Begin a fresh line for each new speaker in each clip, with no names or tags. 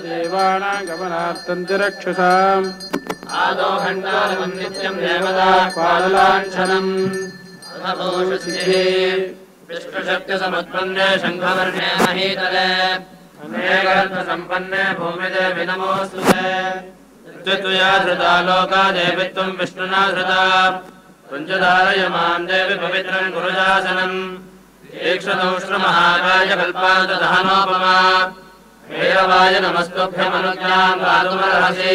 देवानां गमनार्थं रक्षसाम्
आदौ खण्डारं नित्यं देवता
पाललाञ्छनम्
विष्णुशक्तिसमुत्पन्ने शङ्खवर्णे महीतले अनेकरत्नसम्पन्ने भूमिदेवि नमोऽस्तुते त्वया धृता लोका देवि त्वं विष्णुना धृता पञ्चधारय मां देवि पवित्रं गुरुजासनम् दीक्षतौष्ट्रमहाकाय कल्पान्तदहनोपमा भैरवाय नमस्तुभ्यमनुज्ञां गातुमर्हसि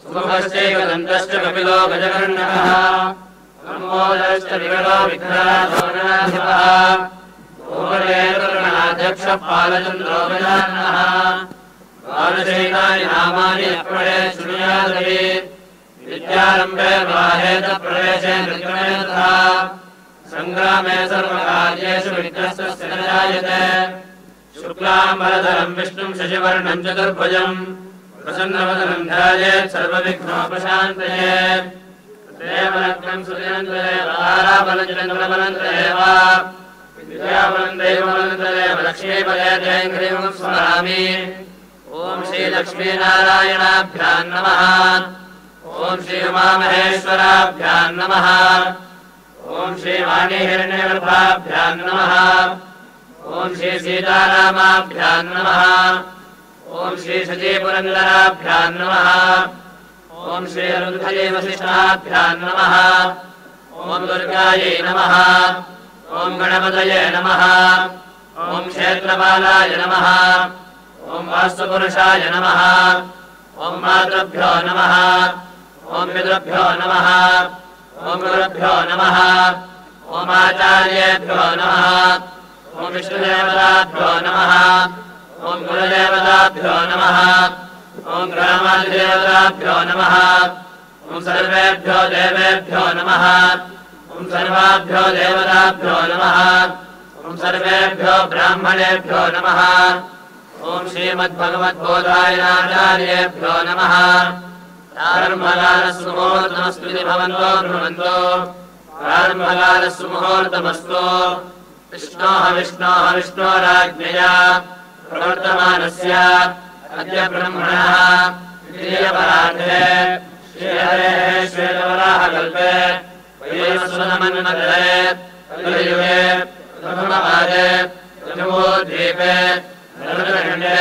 सुमुखश्चैकदन्तश्च कपिलो गजकर्णकः लम्बोदरश्च विकटो विघ्नाधोरणाधिपः ओमरेन्द्रगणाध्यक्षः पालचन्द्रो गजाननः बालशैलानि नामानि अपरे शृणुयादपि विद्यारम्भे विवाहेत प्रवेशे नृत्यमे तथा सङ्ग्रामे सर्वकार्येषु विघ्नस्तस्य न जायते शुक्लाम्बरधरं विष्णुं शशिवर्णं चतुर्भुजम् प्रसन्नवदनं ध्यायेत् सर्वविघ्नोपशान्तये देवलग्नं सुरेन्द्रदेव ताराबलचन्द्रबलन्द्रदेव विद्याबलन्द्रैवबलन्द्रदेव लक्ष्मीपदे जयङ्घ्रीं स्मरामि ॐ श्रीलक्ष्मीनारायणाभ्यां नमः ॐ श्रीउमामहेश्वराभ्यां नमः ॐ श्रीवाणीहिरण्यगर्भाभ्यां नमः ॐ श्रीसीतारामाभ्यां नमः ॐ श्रीसजीपुरन्दराभ्यां नमः ॐ श्रीरुन्धयेवसिष्ठाभ्यां नमः ॐ दुर्गायै नमः ॐ गणपतये नमः ॐ क्षेत्रपालाय नमः ॐ वास्तुपुरुषाय नमः ॐ मातृभ्यो नमः ॐ पितृभ्यो नमः ॐ गुरुभ्यो नमः ॐ आचार्येभ्यो नमः ॐ विष्णुदेवताभ्यो नमः ॐ गुरुदेवताभ्यो नमः ॐ ग्रामादिदेवताभ्यो नमः ॐ सर्वेभ्यो देवेभ्यो नमः ॐ सर्वाभ्यो देवताभ्यो नमः ॐ सर्वेभ्यो ब्राह्मणेभ्यो नमः ॐ श्रीमद्भगवद्बोधायनाचार्येभ्यो नमः प्रारम्भकालस्तु मुहूर्तमस्तु भवन्तो भ्रुवन्तो प्रारम्भकालस्तु मुहूर्तमस्तु विष्णोः विष्णोराज्ञया प्रवर्तमानस्य अद्य ब्रह्मणः द्वितीयपरार्धे श्रीहरेः श्वेतवराहकल्पे वैवस्वतमन्वन्तरे कलियुगे प्रथमपादे जम्बूद्वीपे भरतखण्डे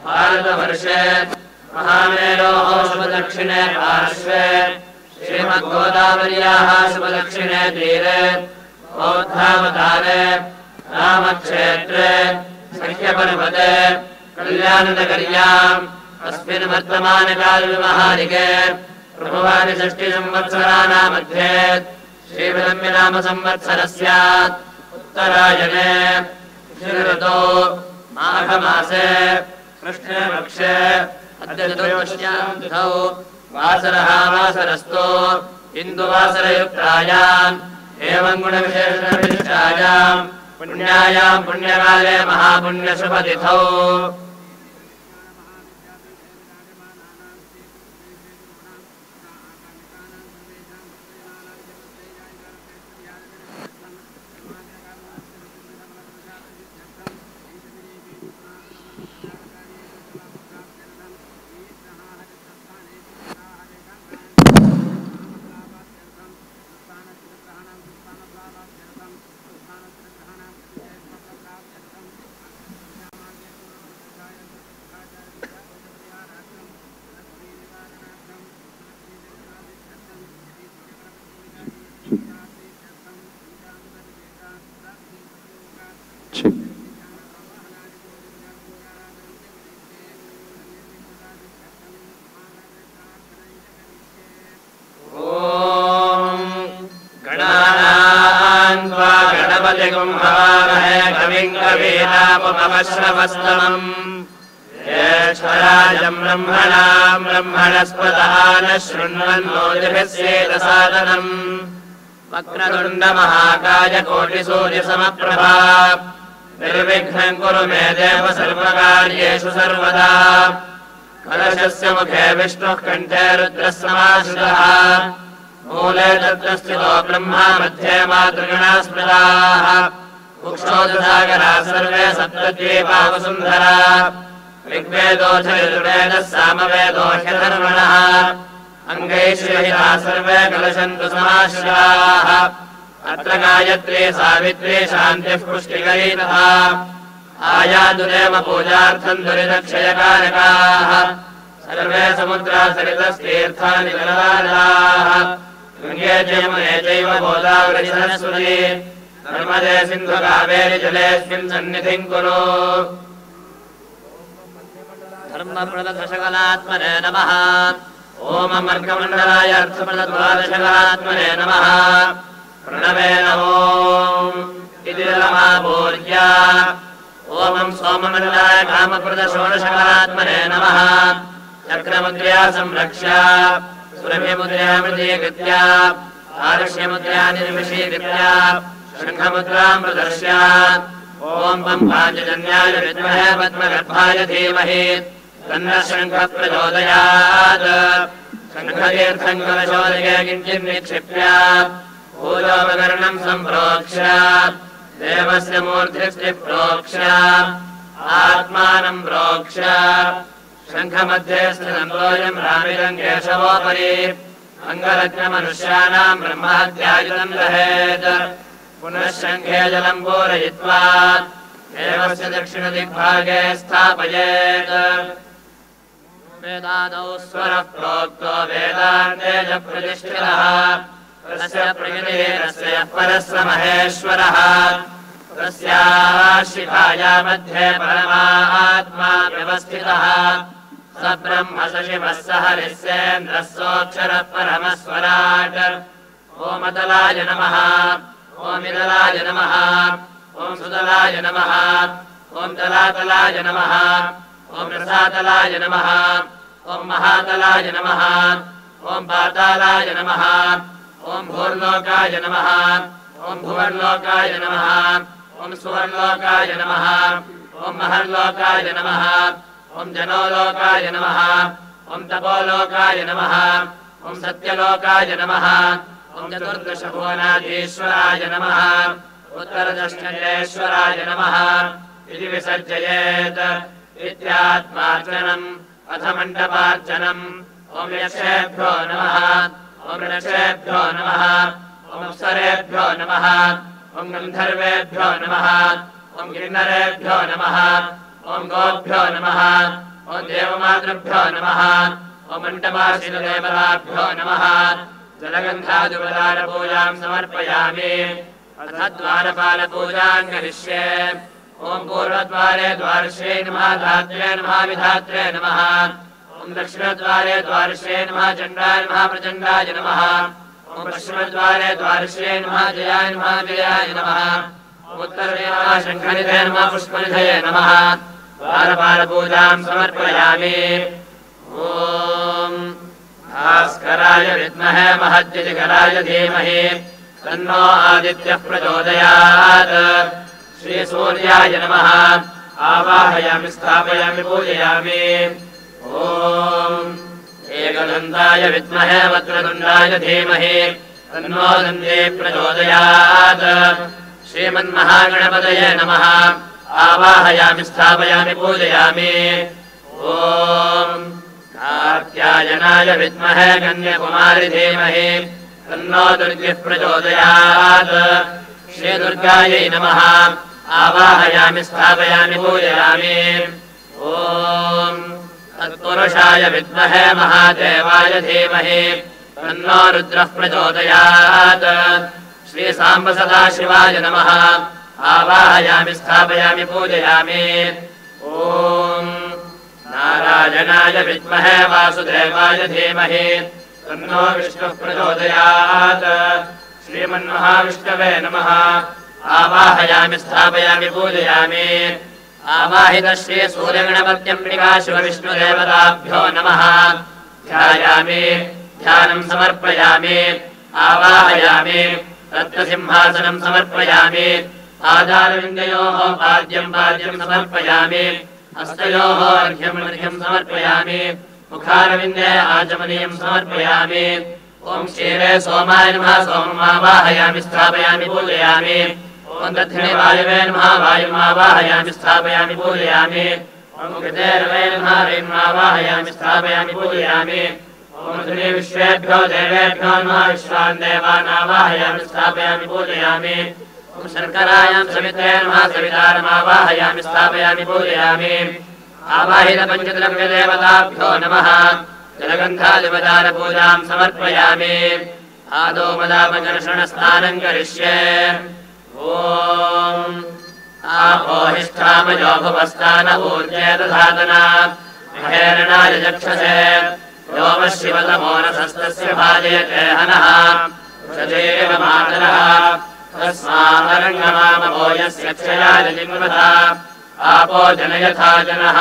भारतवर्षे महामेरोः शुभदक्षिणे पार्श्वे श्रीमद्गोदावर्याः शुभदक्षिणे तीरे बौद्धावतारे रामक्षेत्रे सख्यपर्वते कल्याणनगर्याम् अस्मिन् वर्तमानकालविमहारिके प्रभवानि 6 संवत्सराणामध्ये श्रीविलम्बिनामसंवत्सरस्य उत्तरायणे ऋतौ माघमासे कृष्णे पक्षे अद्य चतुर्दश्यां तिथौ वासरः वासरस्तु इन्दुवासरयुक्तायाम् एवं गुणविशेषविशिष्टायाम् पुण्यायां पुण्यकाले महापुण्यशुभतिथौ ब्रह्मणाम् ब्रह्मणस्पतः न शृण्वन्नोतिभिस्येदसादनम् वक्रतुण्डमहाकाय कोटिसूर्यसमप्रभा निर्विघ्नं कुरु मे देव सर्वकार्येषु सर्वदा कलशस्य मुखे विष्णुः कण्ठे रुद्रः समाश्रितः मूले तत्र स्थितो ब्रह्मा मध्ये मातृगणाः स्मृताः कुक्षोदसागरा सर्वे सप्तद्वीपा वसुन्धरा ऋग्वेदोऽथयजुर्वेदः सामवेदोऽह्यधर्मणः अङ्गैश्वर्या सर्वे कलशन्तु समाश्रिताः अत्र गायत्री सावित्री शान्तिः पुष्टिकरी तथा आयातुदेव पूजार्थम् दुरितक्षयकारकाः सर्वे समुद्रा सरितस्तीर्थानि जलधाराः गङ्गे जयमुने चैव गोदावरी सरस्वती नर्मदे सिन्धु कावेरि जलेऽस्मिन् सन्निधिम् कुरु धर्मप्रदशकलात्मने नमः ॐ अर्कमण्डलाय अर्थप्रदद्वादशकलात्मने नमः प्रणवे नमो इति रमापूर्या ॐ सोममण्डलाय कामप्रदषोडशकलात्मने नमः चक्रमुद्र्या संरक्ष्य सुरभिमुद्र्या मृदीकृत्य आरुष्यमुद्र्या निर्विशीकृत्य शङ्खमुद्राम् प्रदर्श्य ॐ पम्पाञ्जन्याय विद्महे पद्मगर्भाय धीमहि तन्नः शङ्खः प्रचोदयात् शङ्खतीर्थम् कलशोदके किञ्चित् निक्षिप्य पूजोपकरणम् सम्प्रोक्ष्य देवस्य मूर्ध्नि प्रोक्ष्य आत्मानम् प्रोक्ष्य शङ्खमध्ये स्थितम् रामिरम् केशवोपरि अङ्गलग्नमनुष्याणाम् ब्रह्महत्यायुधम् दहेत् पुनः शङ्खे जलम् पूरयित्वा देवस्य दक्षिणदिग्भागे स्थापयेत् वेदादौ स्वरः प्रोक्तो वेदान्ते च प्रतिष्ठितः तस्य प्रकृतिरस्य परः स महेश्वरः तस्याः शिखाया मध्ये परमात्मा व्यवस्थितः स ब्रह्म स शिवः स हरिः सेन्द्रः सोऽक्षरः परमः स्वराट् ॐ अतलाय नमः ॐ इदलाय नमः ॐ सुदलाय नमः ॐ तलातलाय नमः ॐ रसातलाय नमः ॐ महातलाय नमः ॐ पातालाय नमः ॐ भूर्लोकाय नमः ॐ भुवर्लोकाय नमः ॐ सुवर्लोकाय नमः ॐ महर्लोकाय नमः ॐ जनोलोकाय नमः ॐ तपोलोकाय नमः ॐ सत्यलोकाय नमः ॐ चतुर्दशभुवनाधीश्वराय नमः उत्तरदक्षिणेश्वराय नमः इति विसर्जयेत् इत्यात्मार्चनम् अथ मण्डपार्चनम् ॐ यक्षेभ्यो नमः ॐ ऋषेभ्यो नमः ॐ अप्सरेभ्यो नमः ॐ गन्धर्वेभ्यो नमः ॐ किन्नरेभ्यो नमः ॐ गोभ्यो नमः ॐ देवमातृभ्यो नमः ॐ मण्डपाशिलदेवताभ्यो नमः जलगन्धादिपदारपूजाम् समर्पयामि अथ द्वारपालपूजाम् करिष्ये ॐ पूर्वद्वारे द्वारश्ये नमः धात्रे नमः विधात्रे नमः ॐ दक्षिणद्वारे द्वारश्ये नमः चण्डाय नमः प्रचण्डाय नमः ॐ पश्चिमद्वारे द्वारश्ये नमः जयाय नमः जयाय नमः उत्तरे नमः शङ्खनिधये नमः पुष्पनिधये नमः द्वारपालपूजाम् समर्पयामि ॐ भास्कराय विद्महे महद्युतिकराय धीमहि तन्नो आदित्यः प्रचोदयात् श्रीसूर्याय नमः आवाहयामि स्थापयामि पूजयामि ॐ एकदन्ताय विद्महे वक्रतुण्डाय धीमहि तन्नो दन्ते प्रचोदयात् श्रीमन्महागणपतये नमः आवाहयामि स्थापयामि पूजयामि ॐ कात्यायनाय विद्महे कन्याकुमारि धीमहि तन्नो दुर्गिः प्रचोदयात् श्रीदुर्गायै नमः आवाहयामि स्थापयामि पूजयामि ॐ तत्पुरुषाय विद्महे महादेवाय धीमहि तन्नो रुद्रः प्रचोदयात् श्रीसाम्ब सदाशिवाय नमः आवाहयामि स्थापयामि पूजयामि ॐ नारायणाय विद्महे वासुदेवाय धीमहि तन्नो विष्णुः प्रचोदयात् श्रीमन्महाविष्णवे नमः आवाहयामि स्थापयामि पूजयामि आवाहितः श्रीसूर्यगणपत्यम्बिका शिवविष्णुदेवताभ्यो नमः ध्यायामि ध्यानम् समर्पयामि आवाहयामि रत्नसिंहासनम् समर्पयामि आधारविन्दयोः पाद्यम् समर्पयामि हस्तयोः अर्घ्यम् समर्पयामि मुखारविन्दे आचमनीयम् समर्पयामि ॐ क्षीरे सोमाय नमः सोमम् आवाहयामि स्थापयामि पूजयामि ॐ ॐ दध्ने वायवे नमः वायुमावाहयामि स्थापयामि पूजयामि ॐ कृतेर्वे नमः वैन्मावाहयामि स्थापयामि पूजयामि ॐ श्री विश्वेभ्यो देवेभ्यो नमः विश्वान् देवानावाहयामि स्थापयामि पूजयामि ॐ शर्करायां सवित्रे नमः सवितारमावाहयामि स्थापयामि पूजयामि आवाहित पञ्चद्रव्यदेवताभ्यो नमः जलगन्धादिपदारपूजां समर्पयामि आदौ मदापकर्षणस्नानं करिष्ये ॐ आपोहिष्ठामयो भुवस्तान ऊर्जे दधातना महेरणाय चक्षसे योमः शिवतमो रसस्तस्य भाजयते हनः सदेव मातरः तस्मादरङ्गमामवो यस्य क्षयाय जिन्वता आपो जनयथा जनः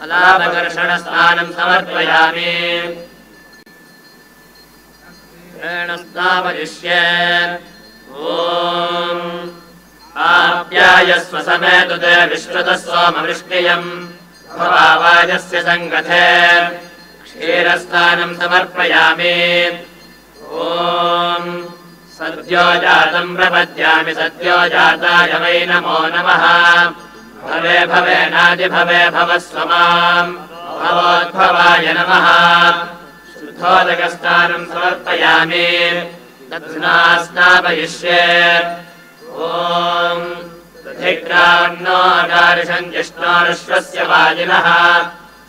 अलापकर्षणस्नानं समर्पयामि स्नापयिष्ये ॐ आप्यायस्व समेतुते विश्रुतः सोमवृष्टियम् भवावाजस्य सङ्गथे क्षीरस्नानं समर्पयामि ॐ सद्यो जातं प्रपद्यामि सद्यो जाताय वै नमो नमः भवे भवेनादिभवे भवस्व माम् भवोद्भवाय नमः शुद्धोदकस्नानं समर्पयामि तत्स्ना स्नापयिष्ये ॐ दधिग्रान्नो अकारिषम् जिष्णोरश्वस्य वाजिनः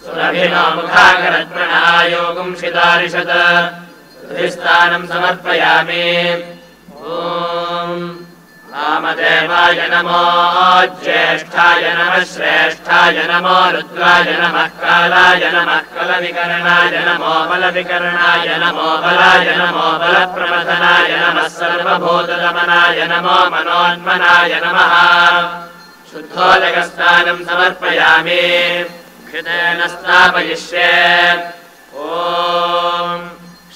सुरभिनो मुखाकरत्मनायोगुंशितारिषत् दधिस्नानं समर्पयामि ॐ वामदेवाय नमो ज्येष्ठाय नमः श्रेष्ठाय नमो रुद्राय नमः कालाय नमः कलविकरणाय नमो बलविकरणाय नमो बलाय नमो बलप्रमथनाय नमः सर्वभूतदमनाय नमो मनोन्मनाय नमः शुद्धोदकस्नानं समर्पयामि घृतेन स्नापयिष्ये ॐ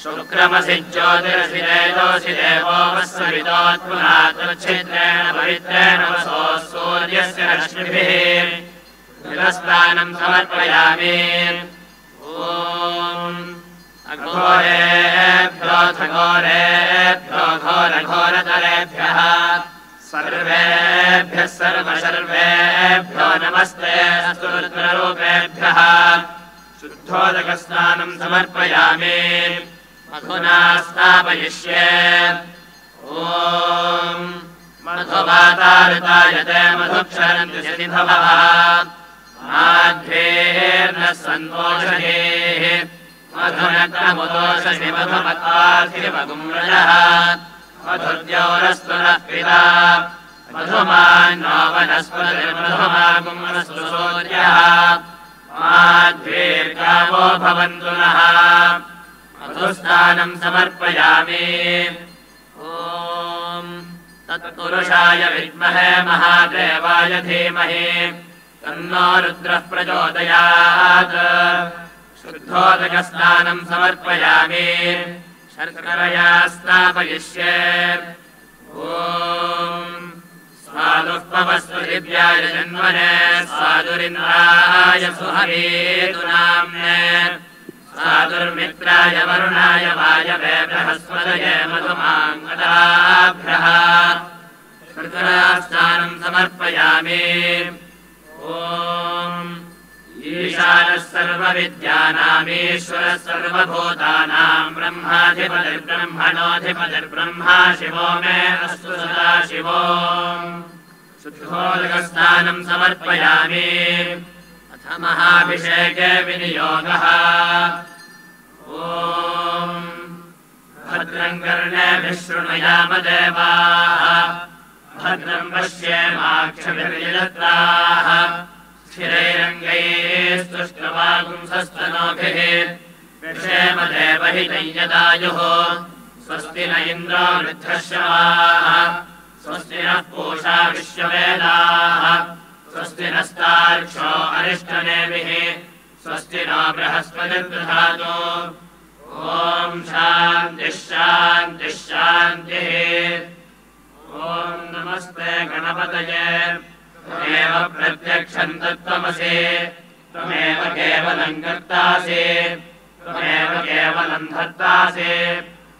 शुक्रमसि ज्योतिरसि तेजोऽसि देवो वस्सवितोऽत्पुनात्मच्छिद्रेण पवित्रेण वसो सूर्यस्य रश्मिभिः घृतस्नानं समर्पयामि ॐ अघोरेभ्यो घोरेभ्यो घोरघोरतरेभ्यः सर्वेभ्यः सर्वशर्वेभ्यो नमस्ते अस्तु रुद्ररूपेभ्यः शुद्धोदकस्नानं समर्पयामि मधुना स्नापयिष्ये ॐ मधुवातारुतायते मधुक्षरन्तु शनिभवः माध्वेर्नः सन्तोषेः मधुनक्रमुदोषसि मधुमत्वार्थिमगुम्रजः मधुर्द्यौरस्तु नः पिता मधुमान्नो वनस्पतिर्मधुमागुम्रस्तु सूर्यः माध्वीर्गावो भवन्तु नः मधुस्नानं समर्पयामि ॐ तत्पुरुषाय विद्महे महादेवाय धीमहि तन्नो रुद्रः प्रचोदयात् शुद्धोदकस्नानं समर्पयामि शर्करया स्नापयिष्ये ॐ स्वादुःपवस्तु दिव्याय जन्मने स्वादुरिन्द्राय सुहवीतु नाम्ने स्वादुर्मित्राय वरुणाय वायवे बृहस्पतये मधुमाङ्गदाभ्यः शर्करास्नानं समर्पयामि ॐ ईशानः सर्वविद्यानामीश्वरः सर्वभूतानां ब्रह्माधिपतिर्ब्रह्मणोऽधिपतिर्ब्रह्मा शिवो मे अस्तु सदा शिवो शुद्धोदकस्नानं समर्पयामि अथ महाभिषेके विनियोगः ॐ भद्रं कर्णेभिः शृणुयाम देवाः भद्रं पश्येमाक्षभिर्यजत्राः स्थिरैरङ्गैस्तुष्टवागुंसस्तनोभिः विषेम देवहितं यदायुः स्वस्ति न इन्द्रो वृद्धश्रवाः स्वस्ति नः पूषा विश्ववेदाः स्वस्ति नस्तार्क्ष्यो अरिष्टनेमिः स्वस्ति नो बृहस्पतिर्दधातु ॐ शान्तिः शान्तिः शान्तिः ॐ नमस्ते गणपतये त्वमेव प्रत्यक्षं तत्त्वमसि त्वमेव केवलं कर्तासि त्वमेव केवलं धर्तासि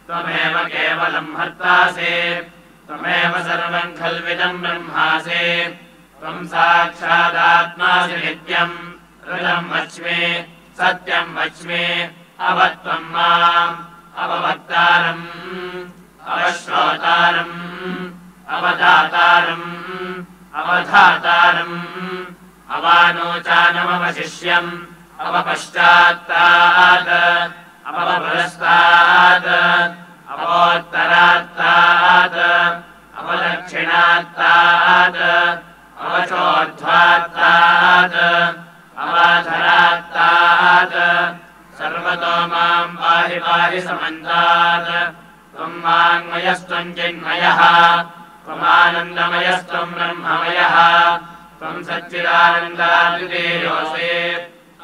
त्वमेव केवलं हर्तासि त्वमेव सर्वम् खल्विदम् ब्रह्मासि त्वम् साक्षादात्मासि नित्यम् ऋतम् वच्मि सत्यम् वच्मि अवत्वम् माम् अववक्तारम् अवश्रोतारम् अवदातारम् अवधातारम् अवानोचानमवशिष्यम् अवपश्चात्तात् अवपुरस्तात् अवोत्तरात्तात् अवदक्षिणात्तात् अवचोर्ध्वात्तात् अवाधरात्तात् सर्वतो माम् पाहि पाहि समन्तात् त्वम् वाङ्मयस्त्वम् चिन्मयः त्वमानन्दमयस्त्वम् ब्रह्ममयः त्वम् सच्चिदानन्दाद्वितीयोऽसि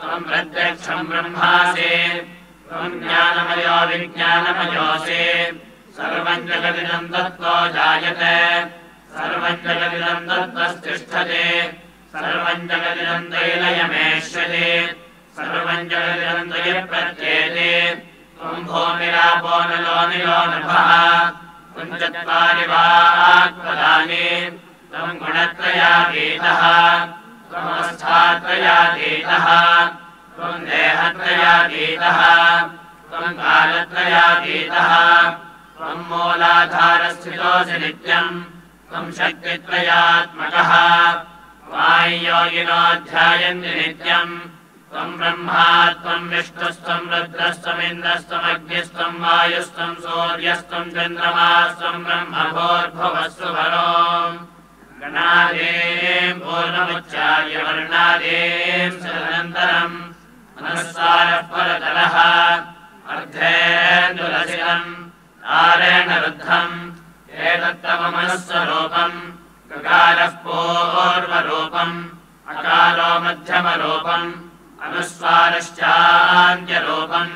त्वम् प्रत्यक्षम् ब्रह्मासि त्वम् ज्ञानमयो विज्ञानमयोऽसि सर्वम् जगदिदम् तत्त्वो जायते सर्वम् जगदिदम् तत्त्वस्तिष्ठति सर्वम् जगदिदम् दैलयमेष्यति सर्वम् जगदिदम् दयप्रत्येति त्वम् भूमिरापो नलो निलो नभः त्वम् चत्वारि वाक्पदानि त्वम् गुणत्रयातीतः त्वमवस्थात्रयातीतः त्वम् देहत्रयातीतः त्वम् कालत्रयातीतः त्वम् मूलाधारस्थितोऽसि नित्यम् त्वम् शक्तित्रयात्मकः वायुयोगिनो ध्यायन्ति नित्यम् त्वम् ब्रह्मा त्वम् विष्णुस्त्वम् रुद्रस्त्वमिन्द्रस्त्वमग्निस्त्वम् वायुस्त्वम् सूर्यस्त्वम् चन्द्रमास्त्वम् ब्रह्मभूर्भुवस्सुवरो गणादीम् पूर्णमुच्चार्य वर्णादीम् सदनन्तरम् मनस्सारः परतलः अर्धेन्दुलसितम् तारेण रुद्धम् एतत्तव मनस्वरूपम् ककारः पूर्वरूपम् अकारो मध्यमरूपम् अनुस्वारश्चान्त्यरूपम्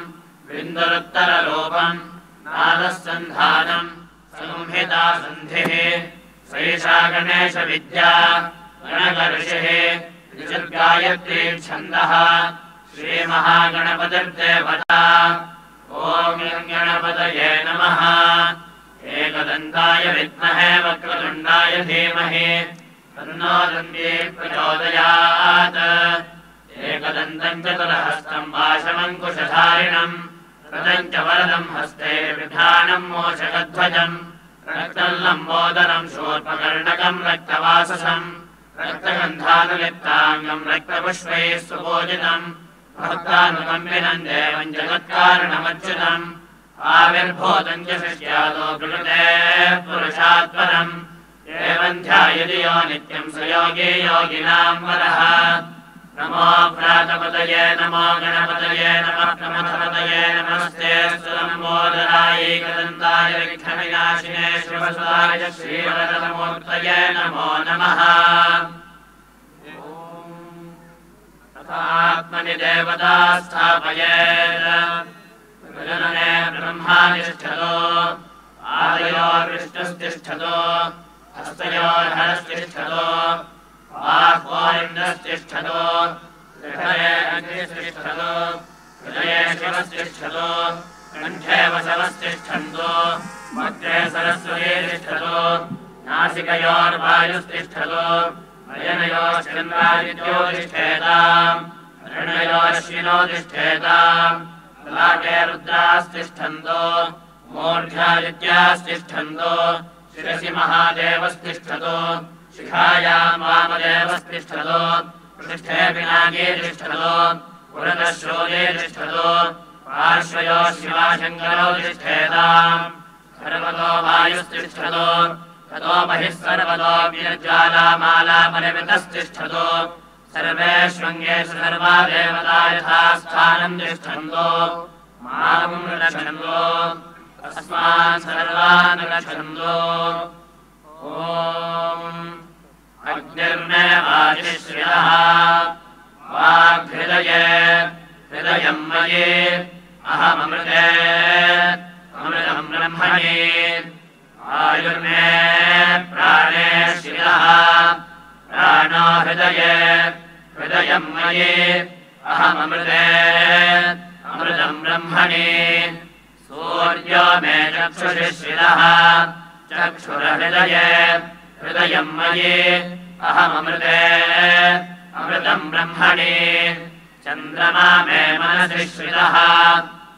बिन्दुरुत्तररूपम् नादः सन्धानम् संहिता सन्धिः सैषा गणेशविद्या गणकऋषिः ऋषिर्गायत्री छन्दः श्रीमहागणपतिर्देवता ॐ गणपतये नमः एकदन्ताय विद्महे वक्रतुण्डाय धीमहि तन्नो दन्ती प्रचोदयात् एकदन्तम् चतुरहस्तम् पाशमङ्कुशधारिणम् रथम् च वरदम् हस्ते विधानम् मोषकध्वजम् रक्तम् लम्बोदरम् शूर्पकर्णकम् रक्तवाससम् रक्तगन्धानुलिप्ताङ्गम् रक्तपुष्पैः सुपूजितम् भक्तानुकम्पिनम् देवम् जगत्कारणमच्युतम् आविर्भूतम् च शिष्यादो प्रकृते पुरुषात्परम् एवम् ध्यायति यो नित्यम् स योगी योगिनाम् वरः नमो प्रातपतये नमो गणपतये नमः प्रमथपतये नमस्ते सुरम्बोदरायैकदन्ताय विघ्नविनाशिने शिवसुताय श्रीवरदमूर्तये नमो नमः तथात्मनि देवता स्थापयेत् प्रजनने ब्रह्मा तिष्ठतो आदयोर्विष्णुस्तिष्ठतो हस्तयोर्हरस्तिष्ठतो बाह्वोरिन्द्रस्तिष्ठतो हृदये अग्निस्तिष्ठतो हृदये शिवस्तिष्ठतो कण्ठे वसवस्तिष्ठन्तो वक्त्रे सरस्वती तिष्ठतो नासिकयोर्वायुस्तिष्ठतो नयनयोश्चन्द्रादित्यो तिष्ठेताम् ऋणयोश्विनो तिष्ठेताम् ललाटे रुद्रास्तिष्ठन्तो मूर्ध्यादित्यास्तिष्ठन्तो शिरसि महादेवस्तिष्ठतो शिखायाम् वामदेवस्तिष्ठतो पृष्ठे पिनाकी तिष्ठतो पुरतः शूले तिष्ठतो पार्श्वयो शिवाशङ्करो तिष्ठेताम् सर्वतो वायुस्तिष्ठतो ततो बहिः सर्वतो निर्ज्वालामाला परिमितस्तिष्ठतो सर्वेष्वङ्गेषु सर्वा देवता यथा स्थानम् तिष्ठन्तो माम् रक्षन्तो अस्मान् सर्वान् रक्षन्तो ॐ अग्निर्मे वाजिश्रियः वाग्हृदये हृदयम् मयि अहममृते अमृतम् ब्रह्मणि आयुर्मे प्राणे श्रियः प्राणो हृदये हृदयम् मयि अहममृते अमृतम् ब्रह्मणि सूर्यो मे चक्षुषि श्रियः चक्षुरहृदये हृदयम् मयि अहममृते अमृतम् ब्रह्मणि चन्द्रमा मे मनसि श्रितः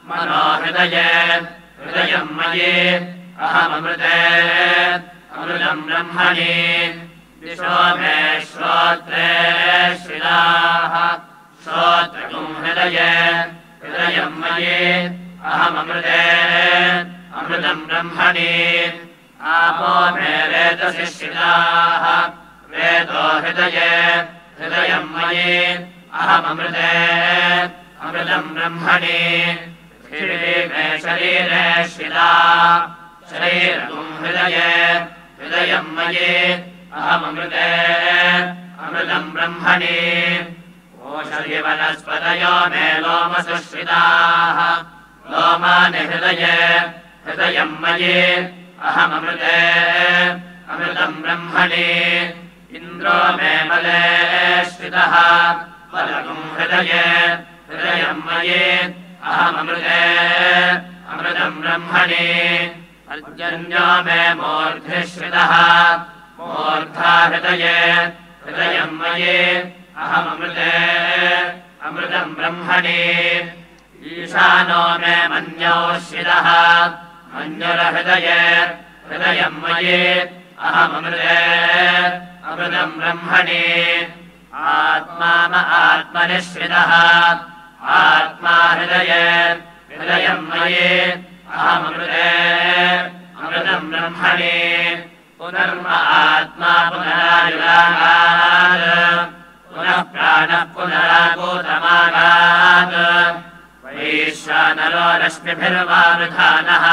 मनो हृदये हृदयम् मयि अहममृते अमृतम् ब्रह्मणि दिशो मे श्रोत्रे श्रिताः श्रोत्रम् हृदये हृदयम् मयि अहममृते अमृतम् ब्रह्मणि आपो मे रेतसि श्रिताः वेदो हृदये हृदयम् मयि अहममृते अमृतम् ब्रह्मणि पृथिवी मे शरीरे श्रिता शरीरम् हृदये हृदयम् मयि अहममृते अमृतम् ब्रह्मणि ओषधि वनस्पतयो मे लोमसु श्रिताः लोमानि हृदये हृदयम् मयि अहममृते अमृतम् ब्रह्मणि इन्द्रो मे बले श्रितः बलगुम् हृदये हृदयम् मयि अहममृते अमृतम् ब्रह्मणि पर्जन्यो मे मूर्ध्नि श्रितः मूर्धा हृदये हृदयम् मयि अहममृते अमृतम् ब्रह्मणि ईशानो मे मन्यो श्रितः मन्युरहृदये हृदयम् मयि अहममृते अमृतम् ब्रह्मणि आत्मा आत्मनि श्रितः आत्मा हृदये हृदयम् मयि अहममृते अमृतम् ब्रह्मणि पुनर्म आत्मा पुनरायुगात् पुनः प्राणः पुनरागोतमागात् वैश्वानरो रश्मिभिर्वावृधानः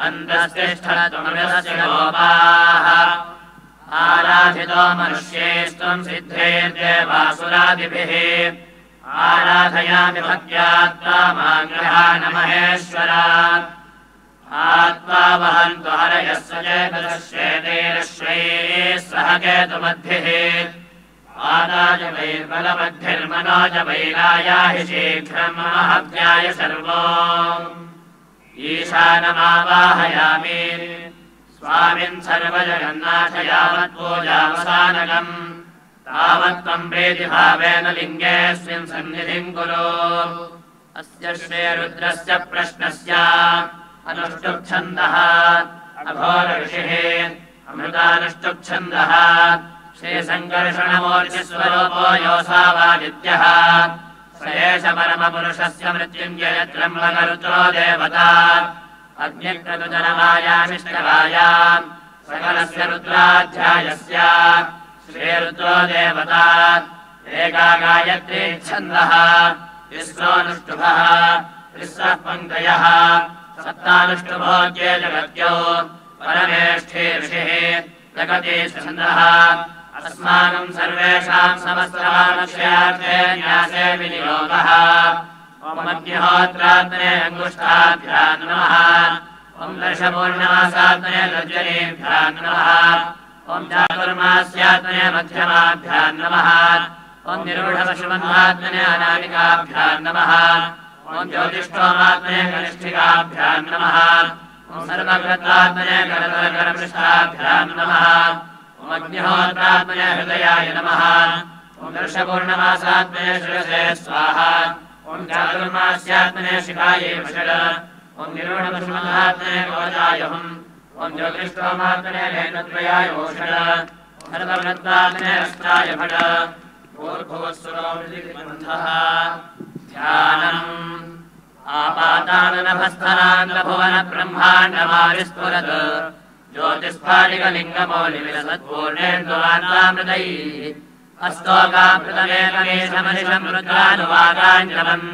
अन्तस्तिष्ठत्वमृतस्य गोपाः आराधितो मनुष्यैस्त्वम् सिद्धैर्देवासुरादिभिः आराधयामि भक्त्या त्वामाग्रहाण महेश्वरा आत्मा वहन्तु हरयः सचेतश्चेतैरश्वैः सह केतुमद्भिः आदाय वैर्बलमद्भिर्मनोज वैरायाहि शीघ्रम् महव्याय सर्वो ईशानमावाहयामि स्वामिन् सर्वजगन्नाथ यावत्पूजावसानकम् तावत्त्वम् प्रीतिभावेन लिङ्गेऽस्मिन् सन्निधिम् कुरु अस्य श्रीरुद्रस्य प्रश्नस्य अनुष्टुप्छन्दः अघोरऋषिः अमृतानुष्टुप्छन्दः श्रीसङ्कर्षणमूर्तिस्वरूपो योऽसावादित्यः स एष परमपुरुषस्य मृत्युञ्जयत्रम्बकरुद्रो देवता अग्निक्रतुजनमायामिष्टकायाम् सकलस्य रुद्राध्यायस्य श्रीरुद्रो देवता एका गायत्री छन्दः विश्वोऽनुष्टुभः विश्वः पङ्क्तयः सप्तानुष्टुभोज्ये जगत्यो परमेष्ठे ऋषिः जगति छन्दः अस्माकम् सर्वेषाम् समस्तमानुष्यार्थे न्यासे विनियोगः ॐ अग्निहोत्रात्मने अङ्गुष्ठाभ्याम् नमः ॐ दर्शपूर्णमासात्मने तर्जनीभ्याम् नमः ॐ चातुर्मास्यात्मने मध्यमाभ्याम् नमः ॐ निरूढपशुबन्धात्मने अनामिकाभ्याम् नमः ॐ ज्योतिष्ठोमात्मने कनिष्ठिकाभ्याम् नमः ॐ सर्वकृतात्मने करतलकरपृष्ठाभ्याम् नमः ॐ अग्निहोत्रात्मने हृदयाय नमः ॐ दर्शपूर्णमासात्मने शिरसे स्वाहा ॐ चातुर्मास्यात्मने शिखायै वषड ॐ निरूढपशुबन्धात्मने कोजायहम् ॐ ज्योतिष्ठोमात्मने नेत्रत्रयाय ओषड सर्वकृतात्मने अस्त्राय भट भूर्भुवस्सुरोऽन्धः ध्यानम् आपाताननभस्थलान्तभुवनब्रह्माण्डमाविस्फुरत् ज्योतिस्फाटिकलिङ्गमौलिविलसद्पूर्णेन्दुवान्तामृतैः हस्तोकामृतमेकमेशमनिशम् रुद्रानुवागाञ्जलम्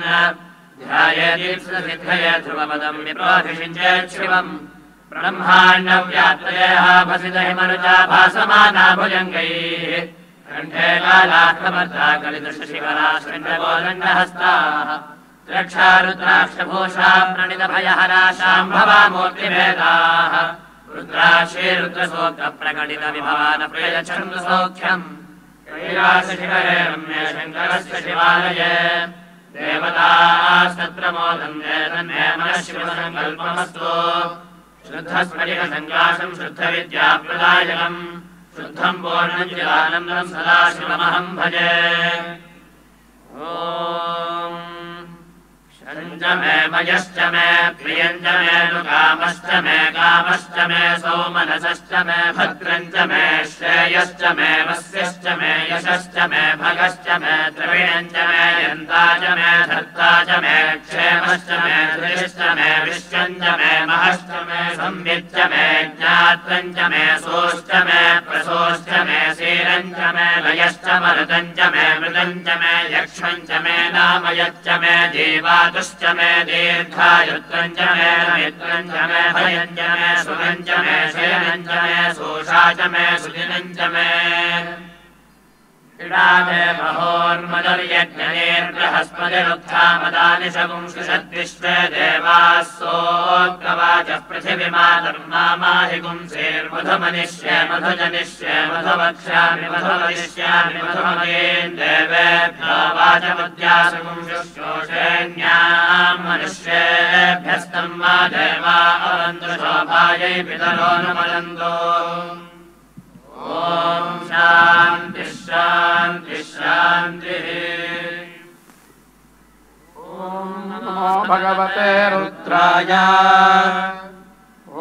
ध्यायेदीप्सिद्धये ध्रुवपदम् विप्रोऽभिषिञ्चेत् शिवम् ब्रह्माण्डव्याप्तदेहाभसितहिमरुचाभासमाना भुजङ्गैः कण्ठे कालाक्रमर्ता कलितशिखरा शृण्डकोदण्डहस्ताः रक्षारुद्राक्षभूषा प्रणितभयहरा शाम्भवा मूर्तिभेदाः रुद्राक्षी रुद्रसूक्तप्रकटितविभवानप्रियच्छन्दसौख्यम् कैलासशिखरे रम्ये शङ्करस्य शिवालये देवतास्तत्र मोदन्ते तन्मे मनः शिवसङ्कल्पमस्तु शुद्धस्फटिकसङ्काशम् शुद्धविद्याप्रदायकम् शुद्धम् पूर्णञ्जलानन्दम् सदाशिवमहम् भजे च मे मयश्च मे प्रियञ्च मे कामश्च मे सौमनसश्च मे भद्रञ्च मे श्रेयश्च मे वस्यश्च मे यशश्च मे भगश्च मे द्रविणञ्च मे यन्ता च मे धर्ता च मे क्षेमश्च मे धृतिश्च मे विश्वञ्च मे महश्च मे संविच्च मे ज्ञात्रञ्च मे सोश्च मे प्रसोश्च मे शीरञ्च मे लयश्च मरुतञ्च मे मृतञ्च मे यक्ष्मञ्च मे नामयच्च मे जीवातुश्च मे दीर्घायुत्रञ्च मे मित्रञ्च मे भयञ्च मे सुरञ्च मे शयनञ्च मे सोषा च मे सुदिनञ्च मे इडामे महोर्मदर्यज्ञनेर्बृहस्पतिरुत्थामदानि शगुंसुषद्विश्वे देवाः सोऽग्रवाचः पृथिविमातर्मामाहि गुंसेर्मधुमनिष्ये मधुजनिष्ये मधुवक्ष्यामि मधुवदिष्यामि मधुमगेन् देवेभ्यो वाचमद्यासुगुंशुश्रोषेण्याम् मनुष्येभ्यस्तम् मा देवा अवन्तु शोभायै पितरो न मदन्तो ॐ शान्तिः शान्तिः शान्तिः
ॐ नमो भगवते रुद्राय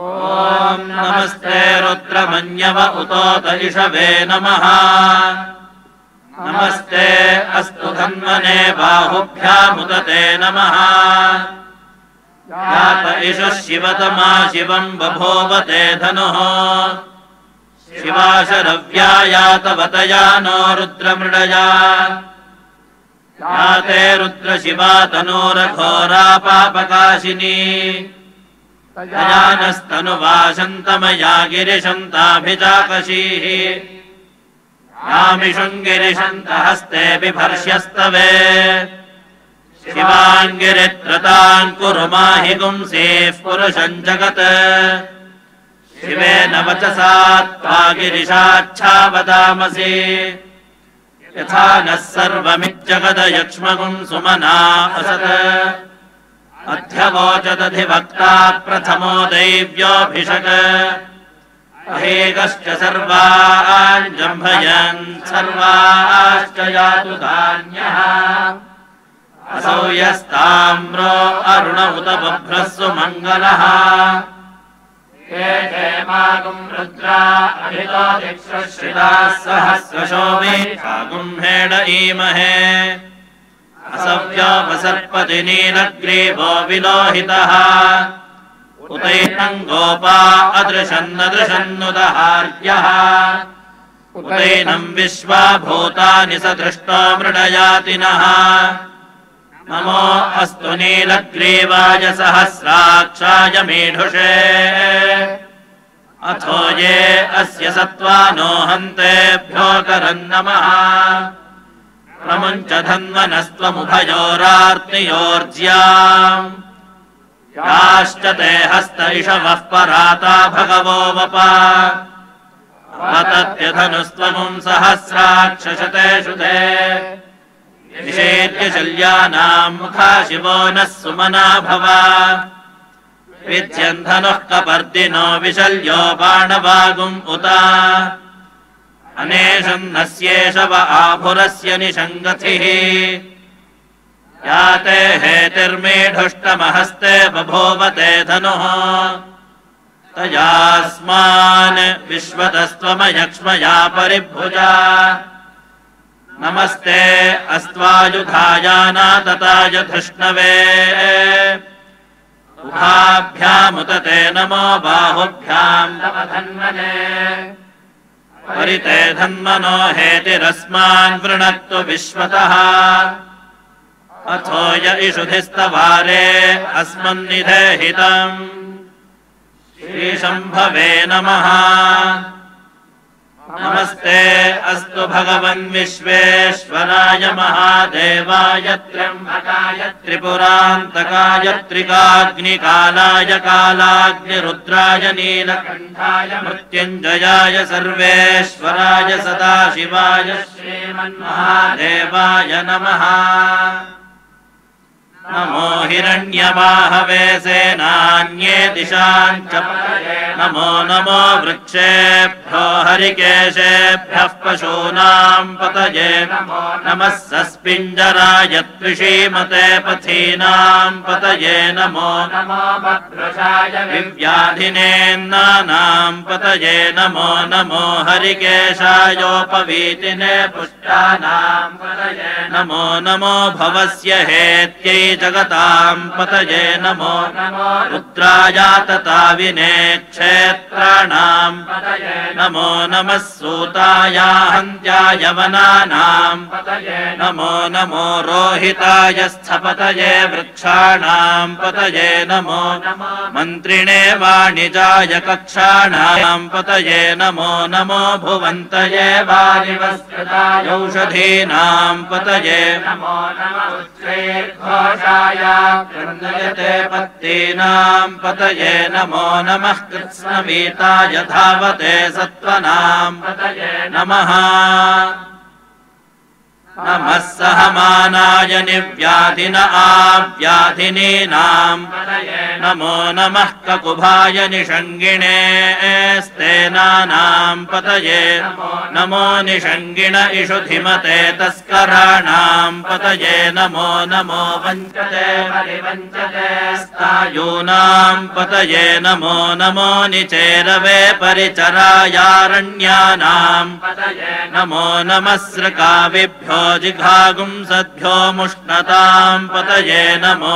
ॐ नमस्ते रुद्रमन्यव उतोत इषवे नमः नमस्ते अस्तु धन्वने बाहुभ्यामुदते नमः यात इषः शिवतमा शिवम् बभूवते धनुः शिवाशरव्यायातवतया नो रुद्रमृडया याते रुद्रशिवा तनूरघोरा पापकाशिनी तयानस्तनुवासन्तमया गिरिशन्ताभिचाकशीः यामिषुम् गिरिशन्तहस्ते बिभर्ष्यस्तवे शिवान् गिरित्रतान् कुरु माहि गुंसेः पुरुषम् जगत् शिवेन वचसा त्वा गिरिशाच्छावदामसि यथा नः सर्वमिज्जगदयक्ष्मगुम् सुमना असत् अध्यवोचदधिवक्ता प्रथमो दैव्योऽभिषक् अहेकश्च सर्वान् जम्भयन् सर्वाश्च यातु धान्यः असौ यस्ताम्रो अरुण उत बभ्रस्सु मङ्गलः
मागुम् रुद्रा अभितो दिक्षुश्रिताः
सहस्रशोमे गुम्हेण ईमहे असव्योपसर्पति नीलग्रीवो विलोहितः उतैनम् गोपा अदृशन्नदृशन्नुदहार्यः उतैनम् विश्वा भूतानि स दृष्टो मृडयातिनः नमो अस्तु नीलग्रीवाय सहस्राक्षाय मीढुषे अथो ये अस्य सत्त्वानो हन्तेभ्यो करम् नमः प्रमुञ्च धन्वनस्त्वमुभयोरार्तियोर्ज्याम् याश्च ते हस्त इषवः पराता भगवो वपा वतत्यधनुस्त्वमुम् सहस्राक्षशतेषु ते निषेद्यशल्यानाम् मुखा शिवो नः सुमना भव विद्यन्धनुः कपर्दिनो विशल्यो बाणवागुम् उत अनेशम् नस्येष व आभुरस्य निषङ्गथिः याते हेतिर्मेढुष्टमहस्ते बभूवते धनुः तयास्मान् विश्वतस्त्वमयक्ष्मया परिभुजा नमस्ते अस्त्वायुधायानातताय धृष्णवे उभाभ्यामुतते नमो बाहुभ्याम् तव धन्वने परिते धन्वनो हेतिरस्मान् वृणक्तु विश्वतः अथो य इषुधिस्तवारे अस्मन्निधेहितम् श्रीशम्भवे नमः नमस्ते अस्तु भगवन् विश्वेश्वराय महादेवाय त्र्यम्बकाय त्रिपुरान्तकाय त्रिकाग्निकालाय कालाग्निरुद्राय नीलकण्ठाय मृत्युञ्जयाय सर्वेश्वराय सदाशिवाय श्रीमन्महादेवाय नमः नमो हिरण्यवाहवे सेनान्ये दिशाञ्च नमो नमो वृक्षेभ्यो हरिकेशेभ्यः पशूनां पतये नमः सस्पिञ्जराय त्रिषीमते पथीनां पतये नमो विव्याधिनेन्नानां पतये नमो नमो हरिकेशायोपवीतिने पुष्टानां पतये नमो नमो भवस्य हेत्यै जगतां पतये नमो रुद्रायातताविने क्षेत्राणां पतये नमो नमः सूताय हन्त्याय वनानां पतये नमो नमो रोहिताय स्थपतये वृक्षाणां पतये नमो मन्त्रिणे वाणिजाय कक्षाणां पतये नमो नमो भुवन्तये वारिवस्कृताय औषधीनां पतये नमो नमः उच्चैर्घोषाय कृन्दयते पत्तीनां पतये नमो नमः कृत्स्नवीताय धावते सत्त्वनां पतये नमः नमः सहमानाय निव्याधिन आव्याधिनीनां पतये नमो नमः ककुभाय निषङ्गिणे स्तेनानां पतये नमो निषङ्गिण इषुधिमते तस्कराणां पतये नमो नमो वञ्चते परिवञ्चते स्तायूनां पतये नमो नमो निचेरवे परिचरायारण्यानां पतये नमो नमः सृकाविभ्यो जिघागुंसद्भ्यो मुष्णतां पतये नमो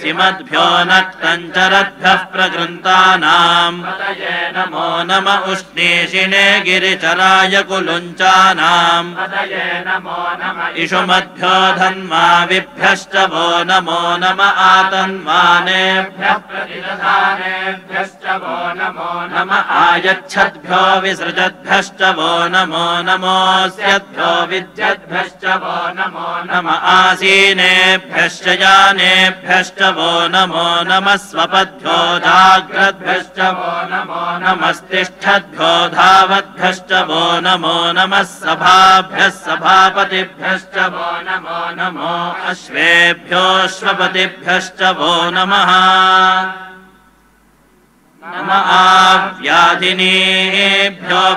सिमद्भ्यो नक्तञ्चरद्भ्यः प्रकृन्तानां पतये नमो नम उष्णीषिणे गिरिचराय कुलुञ्चानां पतये नमो नम इषुमद्भ्यो धन्माविभ्यश्च वो नमो नम आतन्मानेभ्यः प्रतिदधानेभ्यश्च वो नमो नम आयच्छद्भ्यो विसृजद्भ्यश्च वो नमो नमोऽस्यद्भ्यो विद्यद्भ्यश्च वो नमो नम आसीनेभ्यश्च यानेभ्यश्च वो नमो नमः स्वपद्भ्यो जाग्रद्भ्यश्च वो नमो नमस्तिष्ठद्भ्यो धावद्भ्यश्च वो नमो नमः सभाभ्यः सभापतिभ्यश्च वो नमो नमो अश्वेभ्योऽश्वपतिभ्यश्च वो नमः नम आव्याधिनीभ्यो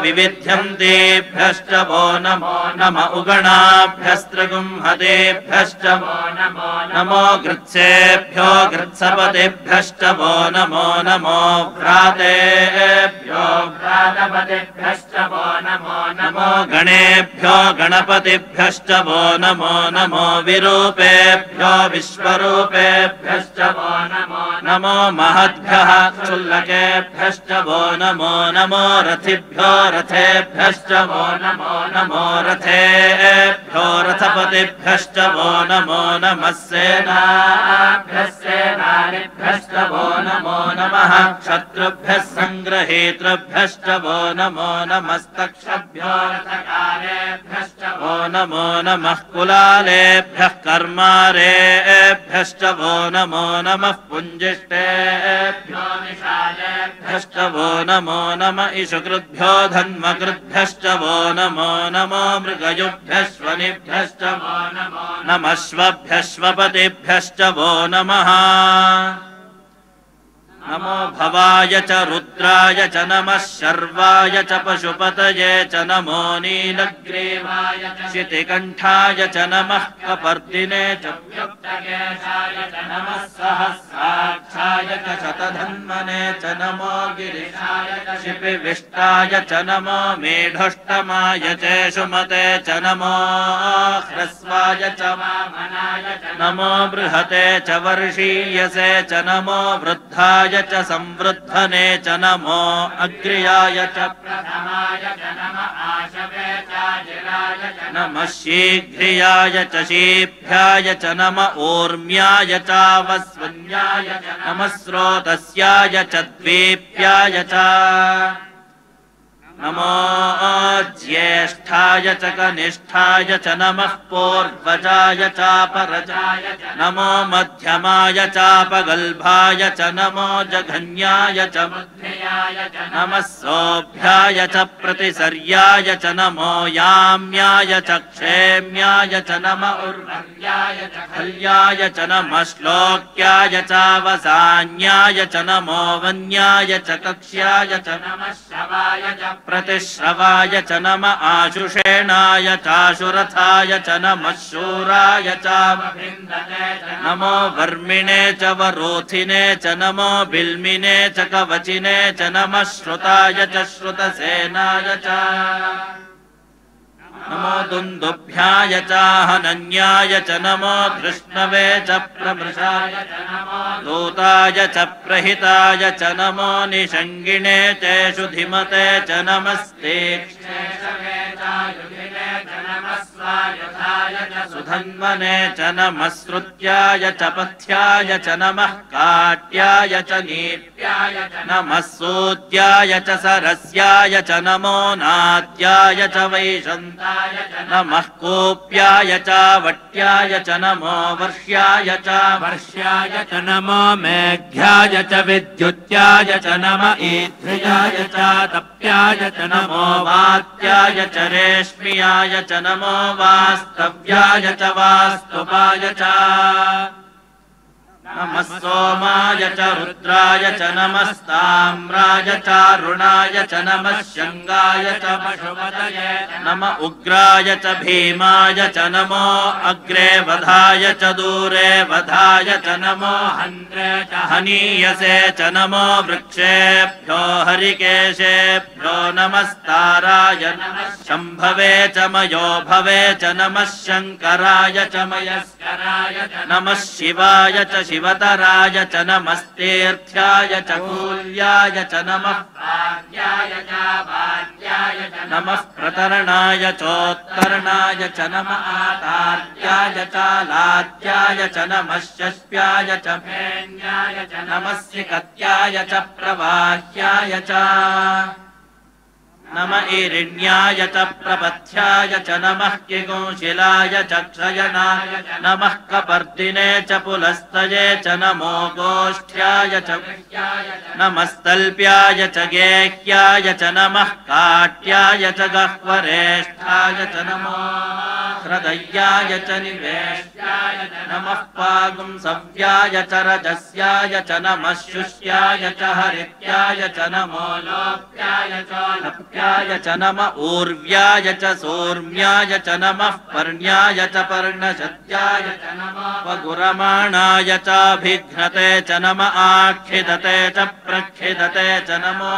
विविध्यन्तेभ्यश्च वो नमो नम उगणाभ्यस्त्रगुंहतेभ्यश्च वो नमो नमो गृत्सेभ्यो गृत्सपतिभ्यश्च वो नमो नमो व्रातेभ्यो व्रातपतिभ्यश्च वो नमो नमो गणेभ्यो गणपतिभ्यश्च वो नमो नमो विरूपेभ्यो विश्वरूपेभ्यश्च वो नमो नमो महद्भ्यः क्षुल्लकेभ्यश्च वो नमो नमो रथिभ्यो रथेभ्यश्च वो नमो नमो रथेभ्यो रथपतिभ्यश्च वो नमो नमः सेनाभ्यः सेनानिभ्यश्च वो नमो नमः शत्रुभ्यः सङ्ग्रहेतृभ्यश्च वो नमो नमस्तक्षभ्यो रथकारेभ्यश्च वो नमो नमः कुलालेभ्यः कर्मारेभ्यश्च वो नमो नमः पुञ्जिष्टेभ्यो निषादेभ्यश्च वो नमो नम इषुकृद्भ्यो धन्मकृद्भ्यश्च वो नमो नमो मृगयुभ्यश्वनिभ्यश्च वो नमो नमश्वभ्यश्वपतिभ्यश्च वो नमः नमो भवाय च रुद्राय च नमः शर्वाय च पशुपतये च नमो नीलग्रीवाय च शितिकण्ठाय च नमः कपर्दिने च व्युक्तकेशाय च नमः सहस्राक्षाय च शतधन्मने च नमो गिरिशाय च शिपिविष्टाय च नमो मेढोष्टमाय च सुमते च नमो ह्रस्वाय च वामनाय च नमो बृहते च वर्षीयसे च नमो वृद्धाय च संवृद्धने च नमो अग्र्याय च प्रथमाय च नम आशवे चाजिराय च नमः शीघ्रियाय च शीभ्याय च नम ऊर्म्याय चावस्वन्याय च नमः स्रोतस्याय च द्वीप्याय च नमो ज्येष्ठाय च कनिष्ठाय च नमः पूर्वजाय चापरजाय नमो मध्यमाय चापगल्भाय च नमो जघन्याय च नमः सोऽभ्याय च प्रतिसर्याय च नमो याम्याय च क्षेम्याय च नम उर्वर्याय च खल्याय च नमः श्लोक्याय चावसान्याय च नमो वन्याय च कक्ष्याय च नमः श्रवाय च प्रतिश्रवाय च नम आशुषेणाय चाशुरथाय च नमः शूराय चावभिन्दने च नमो वर्मिणे च वरोधिने च नमो बिल्मिने च कवचिने च नमः श्रुताय च श्रुतसेनाय च नमो दुन्दुभ्याय च हनन्याय च नमो धृष्णवे च प्रमृषाय च नमो दूताय च प्रहिताय च नमो निषङ्गिणे चेषु धिमते च नमस्ते सुधन्वने च नमः श्रुत्याय च पथ्याय च नमः काट्याय च नीप्याय च नमः सूद्याय च सरस्याय च नमो नाद्याय च वैशन्ताय च नमः कूप्याय च वट्याय च नमो वर्ष्याय च नमो मेघ्याय च विद्युत्याय च नम ईध्र्याय च तप्याय च नमो वात्याय च रेश्म्याय च नमो वास्तव्याय च वास्तुपाय च नमः सोमाय च रुद्राय च नमस्ताम्राय चारुणाय च नमः शङ्गाय च पशुपतये नम उग्राय च भीमाय च नमो अग्रे वधाय च दूरे वधाय च नमो हन्त्रे च हनीयसे च नमो वृक्षेभ्यो हरिकेशेभ्यो नमस्ताराय नमः शम्भवे च मयो भवे च नमः शङ्कराय च मयस्कराय च नमः शिवाय च शिवतराय च नमस्तीर्थ्याय च कूल्याय च नमः भाग्याय च भाग्याय च नमः प्रतरणाय चोत्तरणाय च नमः आतार्याय च लाद्याय च नमः शस्प्याय च फेन्याय च नमः सिकत्याय च प्रवाह्याय च नम ईरिण्याय च प्रपथ्याय च नमः किगुंशिलाय च क्षयनाय च नमः कपर्दिने च पुलस्तये च नमो गोष्ठ्याय च नमस्तल्प्याय च गेह्याय च नमः काट्याय च गह्वरेष्ठाय च नमो हृदयाय च निवेष्ट्याय च नमः पागुंसव्याय च रजस्याय च नमः शुष्याय च हरित्याय च नमो लोप्याय च लप्याय च नम ऊर्व्याय च सोर्म्याय च नमः पर्ण्याय च पर्णशद्याय च नमः वगुरमाणाय चाभिघ्नते च नम आक्षिदते च प्रक्षिदते च नमो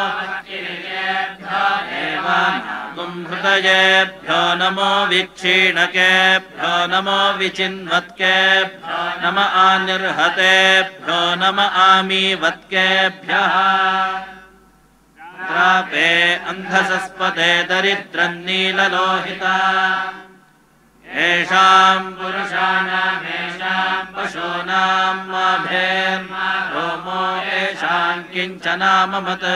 हृदयेभ्यो नमो विक्षीणकेभ्यो नमो विचिन्वत्केभ्यो नम आनिर्हतेभ्यो नम आमीवत्केभ्यः द्रापे अन्धसस्पदे दरिद्रन्नीललोहिता येषाम् पुरुषाणामेषाम् पशूनाम् माभेर्मा रोमो येषाम् किञ्चनाममत्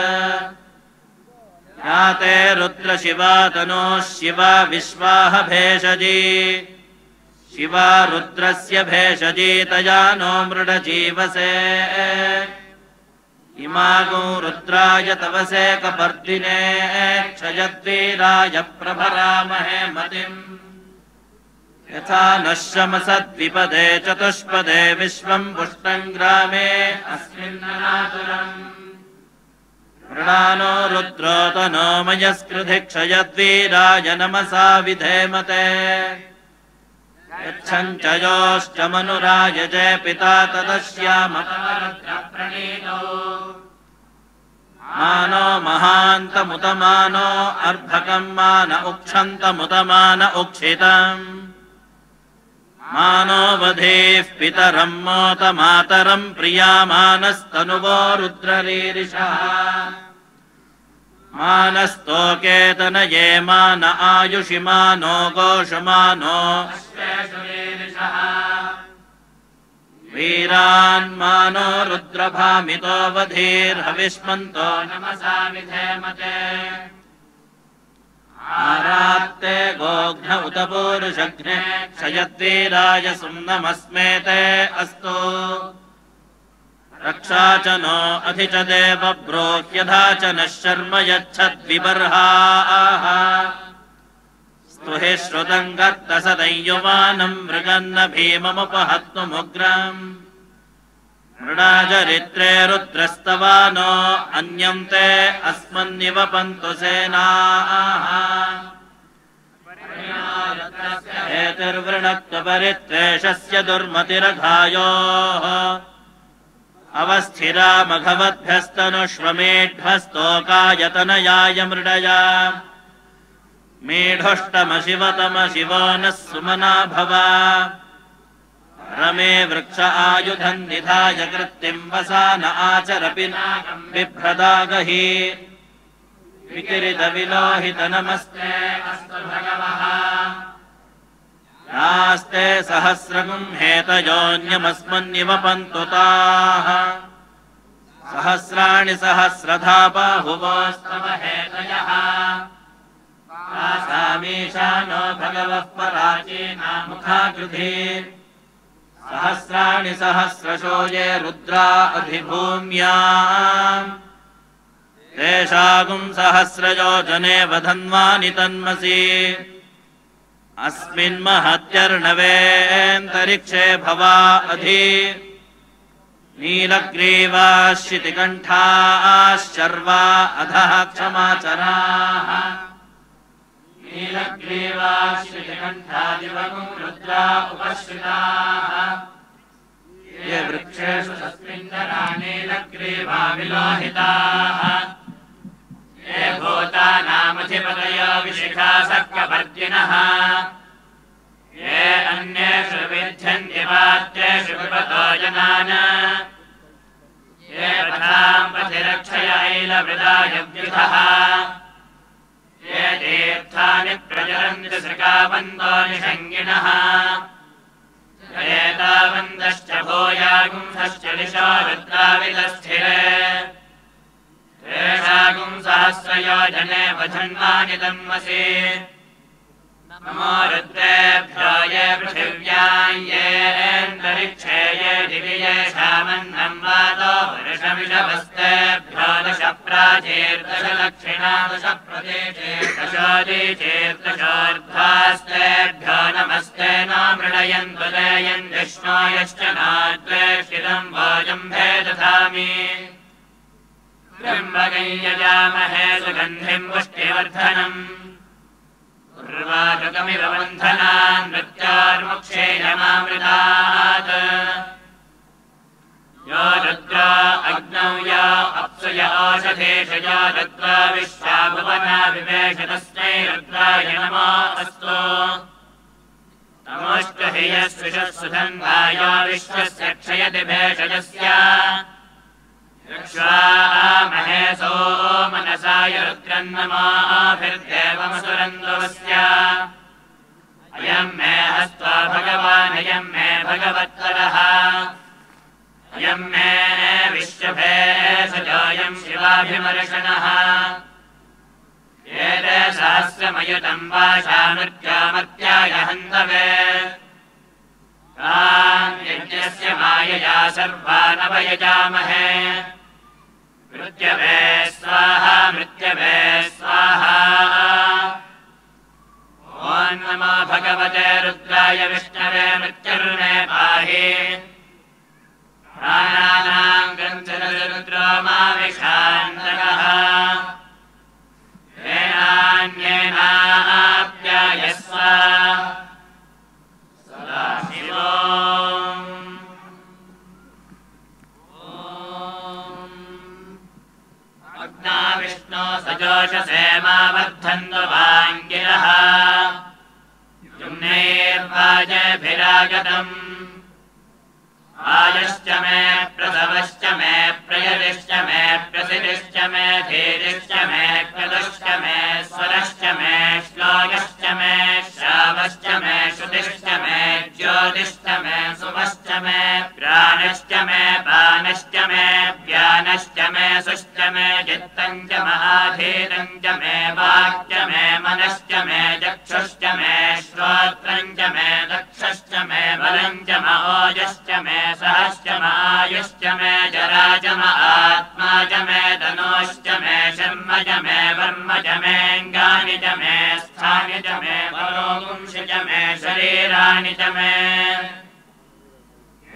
या ते रुद्रशिवा तनोः शिवा विश्वाह भेषजी शिवा रुद्रस्य भेषजी तया नो मृडजीवसे इमागो रुद्राय तवसे कपर्दिने क्षयद्वीराय प्रभरामहे मतिम् यथा नः शमसद्विपदे चतुष्पदे विश्वम् पुष्टम् ग्रामे अस्मिन्ननातुरम् मृणानो रुद्रो तनो मयस्कृधि क्षयद्वीराय नमसा विधेमते यच्छञ्चयोष्टमनुराय जय पिता तदस्यामरुद्रप्रणीतो मानो महान्तमुतमानो अर्भकम् मान उक्षन्तमुतमान उक्षितम् मानो वधेः पितरम् मोतमातरम् प्रियामानस्तनुवो रुद्ररीरिषः मानस्तोकेतनये मान आयुषिमानो गोषमानो वीरान्मानो रुद्रभामितो वधीर्हविष्मन्तो नमसा विधेमते आरात्ते गोघ्न उत पूरुषघ्ने क्षयद्वीराय सुम्नमस्मेते अस्तु रक्षा च नो अधि च देव ब्रोह्यधा च नः शर्म यच्छद्विबर्हाः स्तुहि श्रुतम् गर्तसदय्युवानम् मृगन्न भीममुपहत्तुमुग्रम् मृडाचरित्रे रुद्रस्तवानो अन्यम् ते अस्मन्निवपन्तु सेनाः हेतिर्वृणत्वपरित्वेषस्य दुर्मतिरघायोः अवस्थिरा मघवद्भ्यस्तनुष्वमेढ्भस्तोकायतनयाय मृडया मेढोष्टमशिवतमशिवो नः सुमना भव रमे वृक्ष आयुधम् निधाय कृत्तिम् वसान आचरपि बिभ्रदागहि विकिरितविलोहित नमस्ते अस्तु भगवः नास्ते सहस्रगुम् हेतयोऽन्यमस्मन्निवपन्तु ताः सहस्राणि सहस्रधा बाहुवोस्तव हेतयः तासामीशानो भगवः पराचीना मुखाकृधि सहस्राणि सहस्रशो ये रुद्रा अधिभूम्याम् तेषागुम् सहस्रयोजने वधन्वानि तन्मसि अस्मिन्महत्यर्णवेऽन्तरिक्षे भवा अधि नीलग्रीवाश्चितिकण्ठाश्चर्वा अधः क्षमाचराः नीलग्रीवाश्चितिकण्ठादिवगुम् रुद्रा उपश्रिताः ये वृक्षेषु तस्मिन्नरा नीलग्रीवा विलोहिताः ये भूतानामधिपतयो विशिखा सर्कपर्दिनः ये अन्येषु विध्यन्ति पात्रेषु विपतो जनान ये पथाम् पथिरक्षय ऐलमृदायव्युधः ये तीर्थानि प्रचरन्ति सृकावन्तो निषङ्गिणः ये तावन्तश्च भूयागुंसश्च दिशो रुद्राविदस्थिरे तेषागुम् सहस्रयोजने वधन्वानि तन्मसि नमो रुद्रेभ्यो ये पृथिव्याम् येऽन्तरिक्षे ये दिवि येषामन्नम् वातो वर्षमिषवस्तेभ्यो दश प्राचीर्दश दक्षिणा दश प्रतीचीर्दशोदीचीर्दशोर्ध्वास्तेभ्यो नमस्ते नो मृडयन्तु देयम् विष्णो यश्च नाद्वेष्टितम् भोजम्भे दधामि त्र्यम्बकम् यजामहे सुगन्धिम् पुष्टिवर्धनम् उर्वारुकमिव बन्धनान् मृत्योर्मुक्षेयमामृतात् यो रुद्रा अग्नौ यो अप्सु य ओषधेषु यो रुद्रा विश्वा भुवना विवेश तस्मै रुद्राय नमो अस्तु नमोऽस्तु हि यस्विषः सुधन्वायो विश्वस्य क्षयति भेषजस्य रक्ष्वामहे सोमनसाय रुद्रन्नमाभिर्देवमसुरन्दवस्य अयम् मे हस्त्वा भगवान् अयम् मे भगवत्तरः अयम् मे विश्वभेषजोऽयम् शिवाभिमर्शनः एते सहस्रमयुतम् वाशानुर्जामर्त्याय हन्तवे तान् यज्ञस्य मायया सर्वानवयजामहे मृत्यवे स्वाहा मृत्यवे स्वाहा ॐ नमो भगवते रुद्राय विष्णवे मृत्युर्मे पाहि प्राणानाम् ग्रन्थरुद्रो माविषान्तकः येनान्येनाप्यायस्व सदाशिवो अग्ना विष्णो सजोषसे मावर्धन्तो वाङ्गिरः युम्नैर्वाजभिरागतम् आयश्च मे प्रसवश्च मे प्रयतिश्च मे प्रसिद्धिश्च मे धीरिश्च मे क्रतुश्च मे स्वरश्च मे श्लोकश्च मे श्रावश्च मे श्रुतिश्च मे ज्योतिश्च मे सुमश्च मे प्राणश्च मे पानश्च मे व्यानश्च मे सुश्च मे चित्तम् च महाधीरम् च मे वाक्च मे
मनश्च मे चक्षुश्च मे श्रोत्रम् च मे दक्षश्च मे बलम् च म ओजश्च मे सहश्च म आयुश्च मे जरा च म आत्मा च मे तनोश्च मे शर्म च मे वर्म च मेऽङ्गानि च मे स्थानि च मे परोपुंसि च मे शरीराणि च मे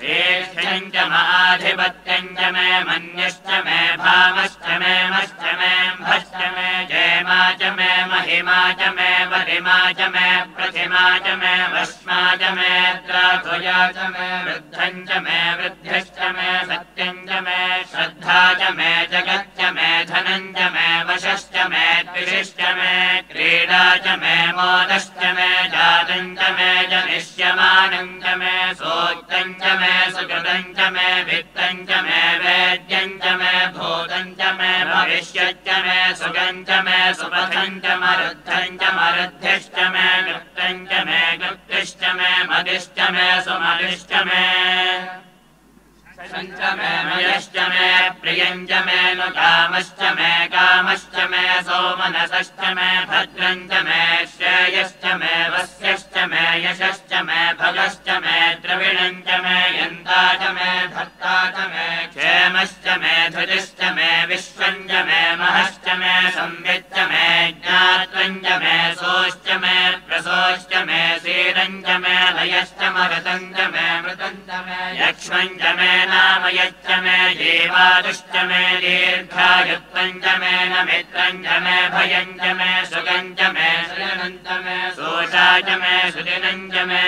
ज्येष्ठम् च माधिपत्यम् च मे मन्यश्च मे भामश्च मे मश्च मेऽम्भश्च मे जयमा च मे महिमा च मे वरिमा च मे प्रतिमा च मे वश्मा च मे द्राघुजा च मे वृद्धम् च मे वृद्धिश्च मे सत्यम् च मे श्रद्धा च मे जगच्च मे धनम् च मे वशश्च मे द्विषश्च मे क्रीडा च मे मोदश्च मे जातम् च मे जनिष्यमानम् च मे सोक्तम् च मे सुकृतम् च मे वित्तम् च मे वेद्यम् च मे भूतम् च मे भविष्यच्च मे सुगम् च मे सुपथम् च मरुद्धम् च मरुद्धिश्च मे कृप्तम् च मे कृप्तिश्च मे मदिश्च मे सुमदिश्च मे च मे मयश्च मे प्रियम् च मे नु कामश्च मे कामश्च मे सोमनसश्च मे भद्रम् च मे श्रेयश्च मे वस्यश्च मे यशश्च मे भगश्च मे द्रविणम् च मे यन्ता च मे भर्ता च मे क्षेमश्च मे धृतिश्च मे विश्वम् च मे महश्च मे संविच्च मे ज्ञात्वम् च मे सोश्च मे प्रसोश्च मे सीरम् च मे लयश्च मरुतम् च मे मृतम् च मे यक्ष्मम् च मे नामयच्च मे जीवादुश्च मे दीर्घायुत्वम् च मे नमित्रम् च मे भयम् च मे सुगम् च मे शरणम् च मे सोषा च मे सुदिनम् च मे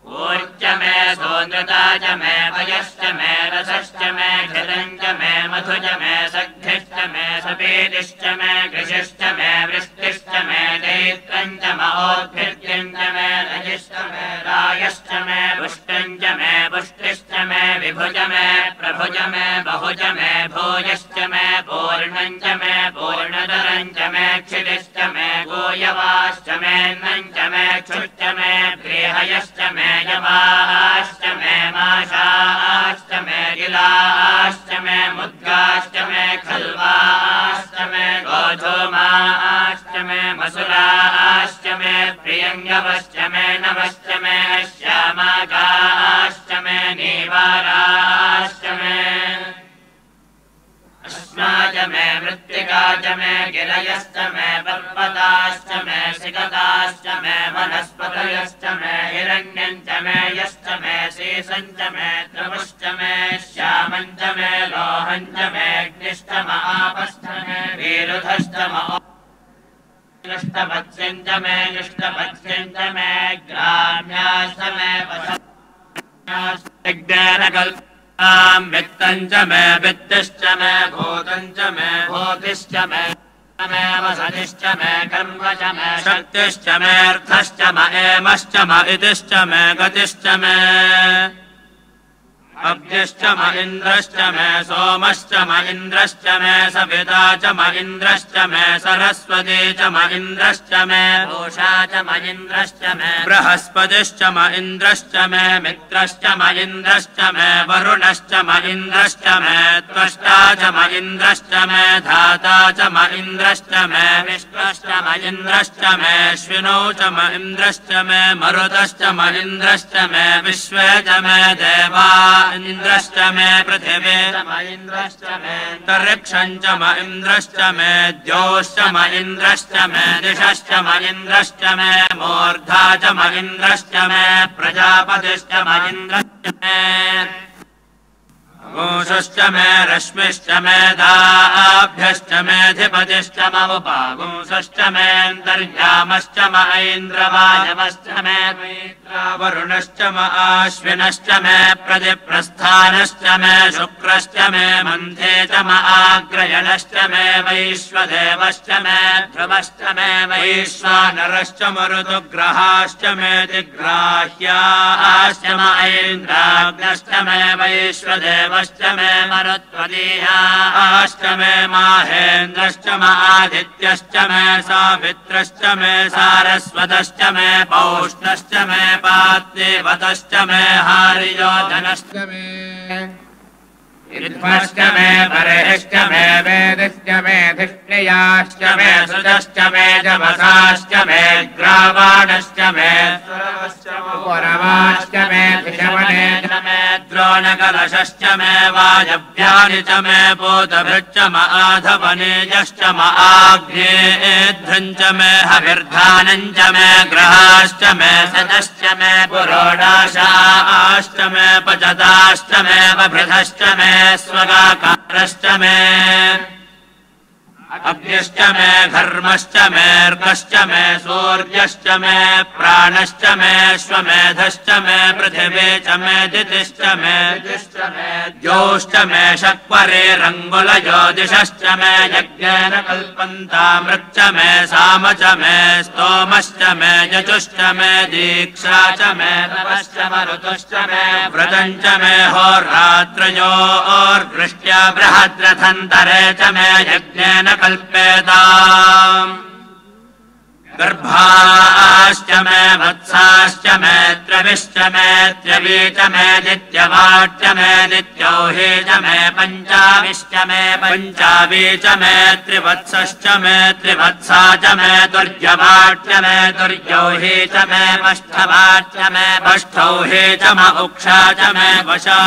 ऊर्ज मे सोनृता च मे भयश्च मे रसश्च मे घृतम् च मे मधु च मे सग्धिश्च मे सपीतिश्च मे कृशिश्च मे वृष्टिश्च मे दैत्रम् च महोद्भिर्यम् च मे रजिश्च मे रायश्च मे पुष्टम् च मे पुष्टिश्च मे विभुज मे प्रभुज मे बहुज मे भूयश्च मे पूर्णम् च मे पूर्णतरम् च मे क्षितिश्च मे गोयवाश्च मेऽन्नम् च मे क्षुश्च मे प्रेहयश्च मे यवाश्च मे माशाश्च मे गिलाश्च मे मुद्गाश्च मे खल्वाश्च मे गोधूमाश्च मे मसुराश्च मे प्रियङ्गवश्च मे नवश्च मे श्यामागाश्च मे नीवाराश्च मे अस्मा च मे मृत्तिका च मे गिरयश्च मे पर्वताश्च मे सिकताश्च मे वनस्पतयश्च मे हिरण्यम् च मे यश्च मे शेषम् च मे द्रवश्च मे श्यामम् च मे लोहम् च मे अग्निश्च महापश्च मे वीरुधश्च नष्टपत्स्यम् च मे निष्टपत्स्यम् च मे ग्राम्याश्च मे पशुज्ञानकल्प वित्तम् च मे वित्तिश्च मे भूतम् च मे भूतिश्च मे वसतिश्च मे कर्म च मे शक्तिश्च मे अर्थश्च म एमश्च म इतिश्च मे गतिश्च मे अब्धिश्च म इन्द्रश्च मे सोमश्च म इन्द्रश्च मे सविता च म इन्द्रश्च मे सरस्वती च म इन्द्रश्च मे पूषा च म इन्द्रश्च मे बृहस्पतिश्च म इन्द्रश्च मे मित्रश्च म इन्द्रश्च मे वरुणश्च म इन्द्रश्च मे त्वष्टा च म इन्द्रश्च मे धाता च म इन्द्रश्च मे विश्वश्च म इन्द्रश्च मे अश्विनौ च म इन्द्रश्च मे मरुतश्च म इन्द्रश्च मे विश्वे च मे देवा इन्द्रश्च मे पृथिवे च म इन्द्रश्च मे अन्तरिक्षम् च म इन्द्रश्च मे द्यौश्च म इन्द्रश्च मे दिशश्च म इन्द्रश्च मे मूर्धा च म इन्द्रश्च मे प्रजापतिश्च म इन्द्रश्च मे पुंसश्च मे रश्मिश्च मे दाभ्यश्च मेऽधिपतिश्च मम पुंसश्च मेऽन्तर्यामश्च म ऐन्द्रवायवश्च मे वरुणश्च म आश्विनश्च मे प्रतिप्रस्थानश्च मे शुक्रश्च मे मन्थे च म आग्रयणश्च मे वैश्वदेवश्च मे ध्रुवश्च मे वैश्वानरश्च मरुतुग्रहाश्च मे दिग्राह्याश्च म ऐन्द्राग्नश्च मे वैश्वदेवश्च मे मरुत्वदीयाश्च मे माहेन्द्रश्च म आदित्यश्च मे सावित्रश्च मे सारस्वतश्च मे पौष्णश्च मे पात्नीवतश्च मे हार्योधनश्च मे
ध्वश्च मे बर्हिश्च मे वेदिश्च मे धिष्णियाश्च मे सुजश्च मे जवसाश्च मे ग्रावाणश्च मे पुरवाश्च मे धिषवणे च मे द्रोणकलशश्च मे वायव्यानि च मे बोधभृच्च माधवनेजश्च आग्नेध्वम् च मे हविर्धानम् च मे ग्रहाश्च मे सतश्च मे पुरोडाशाश्च मे पचताश्च मे बभृधश्च मे स्वगाकारश्च मे अग्निश्च मे घर्मश्च मेऽर्कश्च मे सूर्यश्च मे प्राणश्च मे श्वमेधश्च मे पृथिवी च मे दितिश्च मे द्यौश्च मे शक्वरेरङ्गुलज्योतिषश्च मे यज्ञेन कल्पन्तामृक् मे साम च मे स्तोमश्च मे यजुश्च मे दीक्षा च मे तपश्च मरुतुश्च मे व्रतम् च मे होरात्रयोर्वृष्ट्या बृहद्रथन्तरे च मे यज्ञेन कल्पेताम् गर्भाश्च मे वत्साश्च मे त्रविश्च मे त्रवी च मे दित्यवाच्च मे दित्यौही च मे पञ्चाविश्च मे पञ्चावी च मे त्रिवत्सश्च मे त्रिवत्सा च मे दुर्यवाच्च मे दुर्यौही च मे पष्ठवाच्च मे पष्ठौही च म उक्षा च मे वशा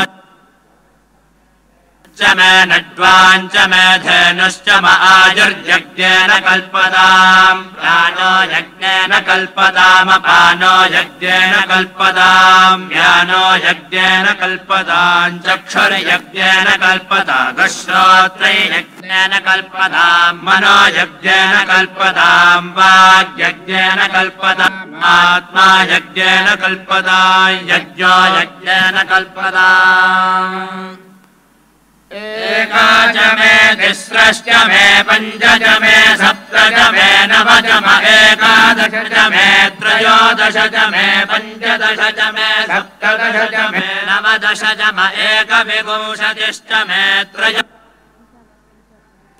च मे नड्वाञ्च मे धेनुश्च म आयुर्यज्ञेन कल्पताम् प्राणो यज्ञेन कल्पतामपानो यज्ञेन कल्पताम् व्यानो यज्ञेन कल्पताम् चक्षुर्यज्ञेन कल्पता गश्रोत्रै यज्ञेन कल्पताम् मनो यज्ञेन कल्पताम् वाग्यज्ञेन कल्पताम् आत्मा यज्ञेन कल्पताम् यज्ञो यज्ञेन कल्पताम् एका च मे तिस्रश्च मे पञ्च च मे सप्त च मे नव च म एकादश च मे त्रयोदश च मे पञ्चदश च मे सप्तदश च मे नवदश च म एकविंशतिश्च मे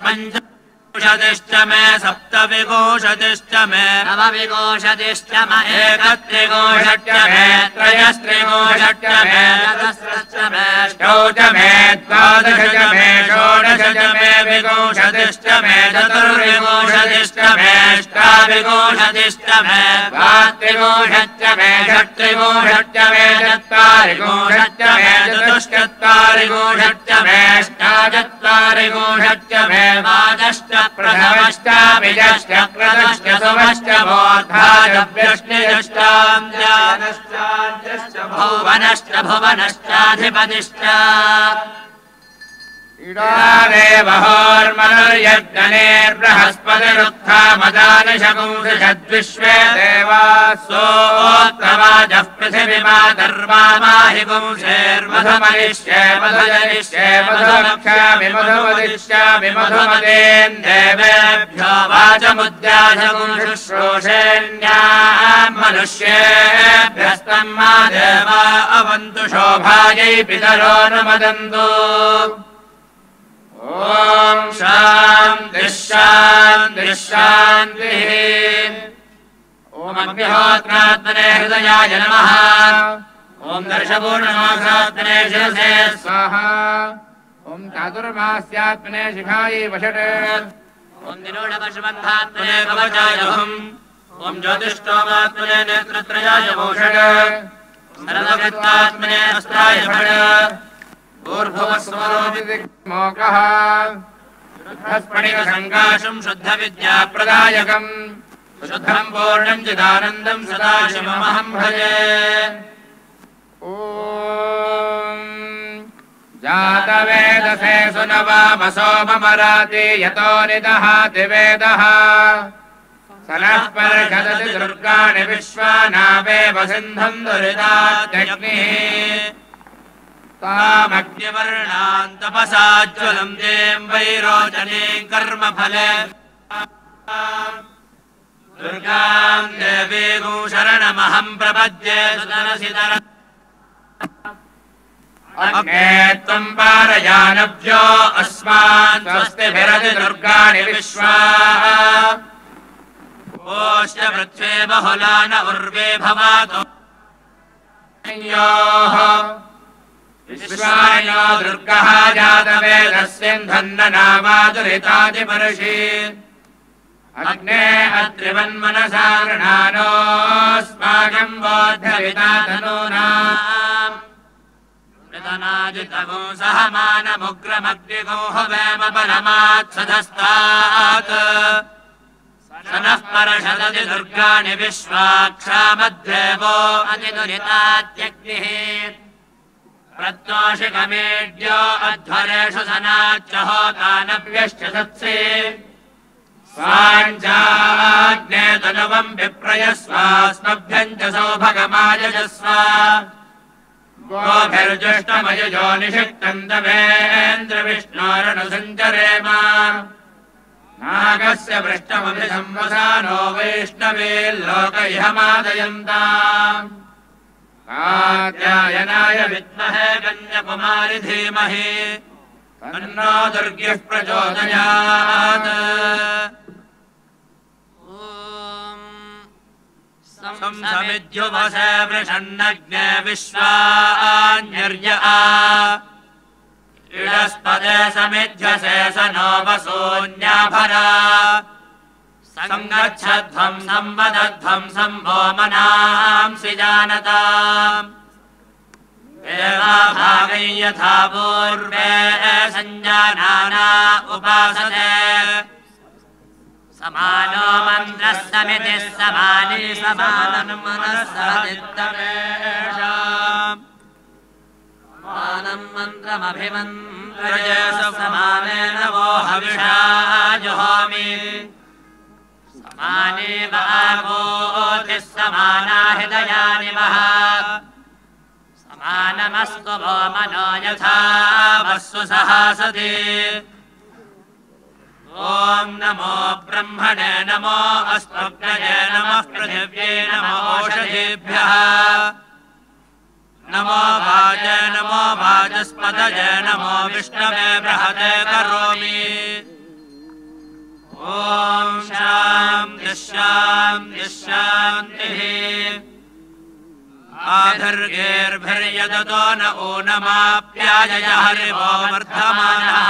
पञ्चविंशतिश्च मे सप्तविंशतिश्च मे नवविंशतिश्च म एकत्रिंशच्च मे त्रयस्त्रिंशच्च मे चतुस्रश्च मे अष्टौ च मे द्वादश च मे षोडश च मे विंशतिश्च मे चतुर्विंशतिश्च मे अष्टाविंशतिश्च मे द्वात्रिंशच्च मे षट्त्रिंशच्च मे चत्वारिंशच्च मे चतुश्चत्वारिंशच्च मे अष्टाचत्वारिंशच्च मे द्वादश्च प्रथमश्च बीजश्च क्रतुश्च सुमश्च मूर्धाश्च व्यष्टिश्चान्द्यानश्चाद्यश्च भुवनश्च भुवनश्चाधिपतिश्च इडादेवहोर्मनुर्यज्ञनेर्बृहस्पतिरुत्थामदानिशपुंसषद्विश्वे देवासोत्तमाजः पृथिवीमातर्वामाहि पुंसेर्मधुमनिष्ये मधुजनिष्ये मधुमक्षामि मधुमदिष्यामि मधुमदेन् देवेभ्यो वाचमुद्याशपुंशुश्रूषेण्याम् मनुष्येभ्यस्तम् मा देवा अवन्तु शोभायै पितरोऽनुमदन्तु ॐ शान्तिः शान्तिः शान्तिः ॐ अग्निहोत्रात्मने हृदयाय नमः ॐ दर्शपूर्णमासात्मने शिरसे स्वाहा ॐ चातुर्मास्यात्मने शिखायै वषट् ॐ दिनोडपशुबन्धात्मने कवचाय हुम् ॐ ज्योतिष्ठोमात्मने नेत्रत्रयाय भूषण सरलवृत्तात्मने अस्त्राय फट ूर्भुवस्वरोऽपिमोकः शुद्धस्फटिकसङ्काशम् शुद्धविद्याप्रदायकम् शुद्धम् पूर्णम् चिदानन्दम् सदाशिवमहम् भजे ॐ जातवेदसे सुनवामसोममराति यतो निदहाति वेदः स नः पर्षदति दुर्गाणि विश्वानावेव सिन्धम् दुरितात्यग्निः तामग्निवर्णान् तपसाज्वलम् देम् वैरोचनीम् कर्मफले दुर्गाम् देवीगुं शरणमहम् प्रपद्ये सुतरसितर अग्ने त्वम् पारयानभ्यो अस्मान् स्वस्तिभिरति दुर्गाणि विश्वा ओश्च पृथ्वे बहुला न उर्वे भवातो
विश्वायो दुर्गः जातवेदस्यन्धन्ननामादुरितादिपर्षि अग्ने अत्रिवन्मनसा गृणानोऽस्माकम् बोद्धविता तनूनाम् मृतनाजितगो सहमानमुग्रमग्निगोः वेम परमात्सदस्तात् सनः परषदति दुर्गाणि विश्वाक्षामद्देवो अतिदुरितात्यग्निः प्रत्योषिकमेड्यो अध्वरेषु सनाच्च होतानव्यश्च सत्से स्वाञ्जाग्ने तनुवम् विप्रयस्वास्मभ्यम् च सौभगमायजस्व गोभिर्जुष्टमयजो निषिक्तम् तवेन्द्रविष्णोरनुसञ्चरेम नागस्य पृष्ठमभिसंवसानो वैष्णवेल्लोक इह मादयन्ताम् कात्यायनाय विद्महे कन्याकुमारि धीमहि तन्नो दुर्गिः प्रचोदयात् संसमिद्युवसे वृषन्नग्ने विश्वान्यर्य इडस्पदे समिध्यसे स नो वसून्याभरा सङ्गच्छध्वम् संवदध्वम् सम्भो मनांसि जानताम् देवाभागै यथा पूर्वे सञ्जानाना उपासते समानो मन्त्रः समितिः समानी समानम् मनःसहदित्तमेषाम् समानम् मन्त्रमभिमन्त्रये समानेन वो हविषा जुहोमि समाने वागोतिः समाना हृदयानि वः समानमस्तु वो मनो यथा वस्सु सहासति ॐ नमो ब्रह्मणे नमो अस्मभ्यये नमः पृथिव्यै नमो ओषधीभ्यः नमो वाजे नमो वाचस्पतये नमो विष्णवे बृहते करोमि ॐ शान्तिः शान्तिः शान्तिः आधर्गेर्भिर्यदतो न ऊनमाप्यायय हरिवो वर्धमानः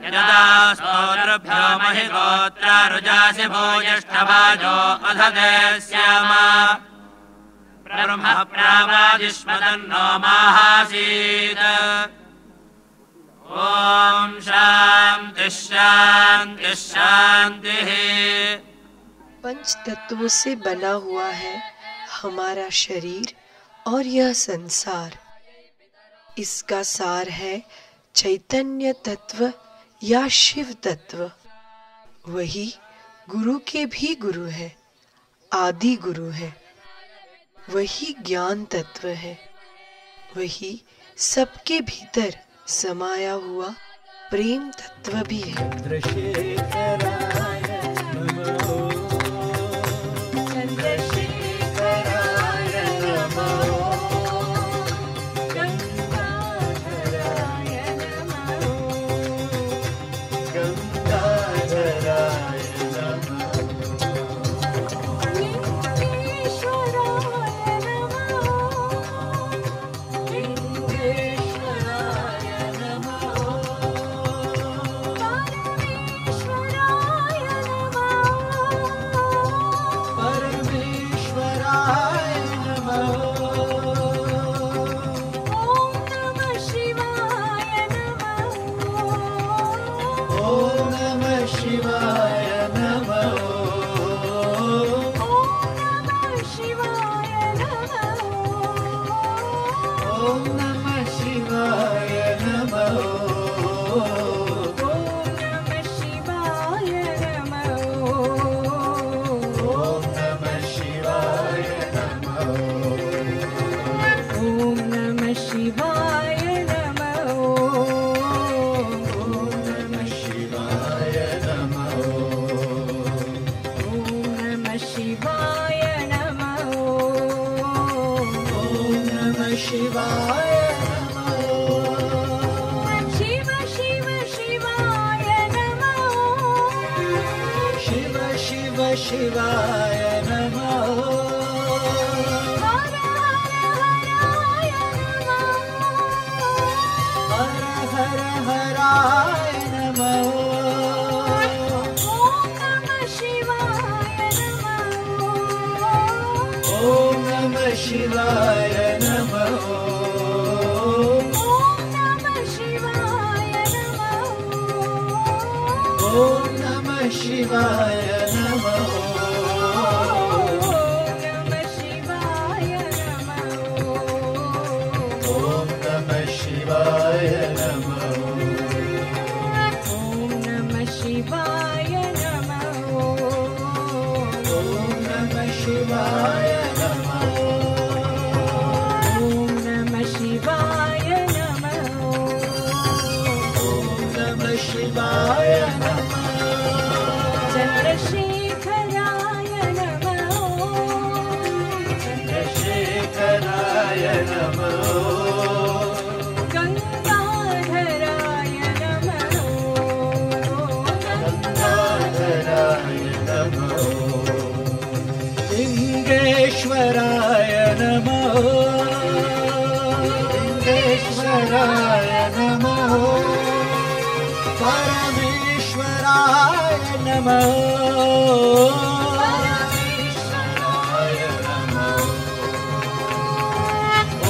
यदा स्तोत्रभ्यो महि गोत्रारुजासि भूयिष्ठवाजो अधते स्याम ब्रह्म प्रावाजिष्मदन्नो माहासीत् ॐ शान्तिः शान्तिः शान्तिः।
पंच तत्वों से बना हुआ है हमारा शरीर और यह संसार। इसका सार है चैतन्य तत्व या शिव तत्व। वही गुरु के भी गुरु है, आदि गुरु है। वही ज्ञान तत्व है। वही सबके भीतर समाया हुआ प्रेम तत्व भी है।
शिवाय नमः। हर हर हराय नमः।
शिवाय नमः। ओम नमः शिवाय नमः। ओम नमः शिवाय नमः।
ओम नमः शिवाय नमः।
ओम नमः शिवाय नमः।
ओम नमः शिवाय नमः।
ओम नमः शिवाय नमः।
चंद्रशेखराय नमः।
चंद्रशेखराय नमः।
गंगाधराय नमः।
गंगाधराय नमः। लिंगेश्वराय नमः। लिंगेश्वराय नमः। परमेश्वराय नमः।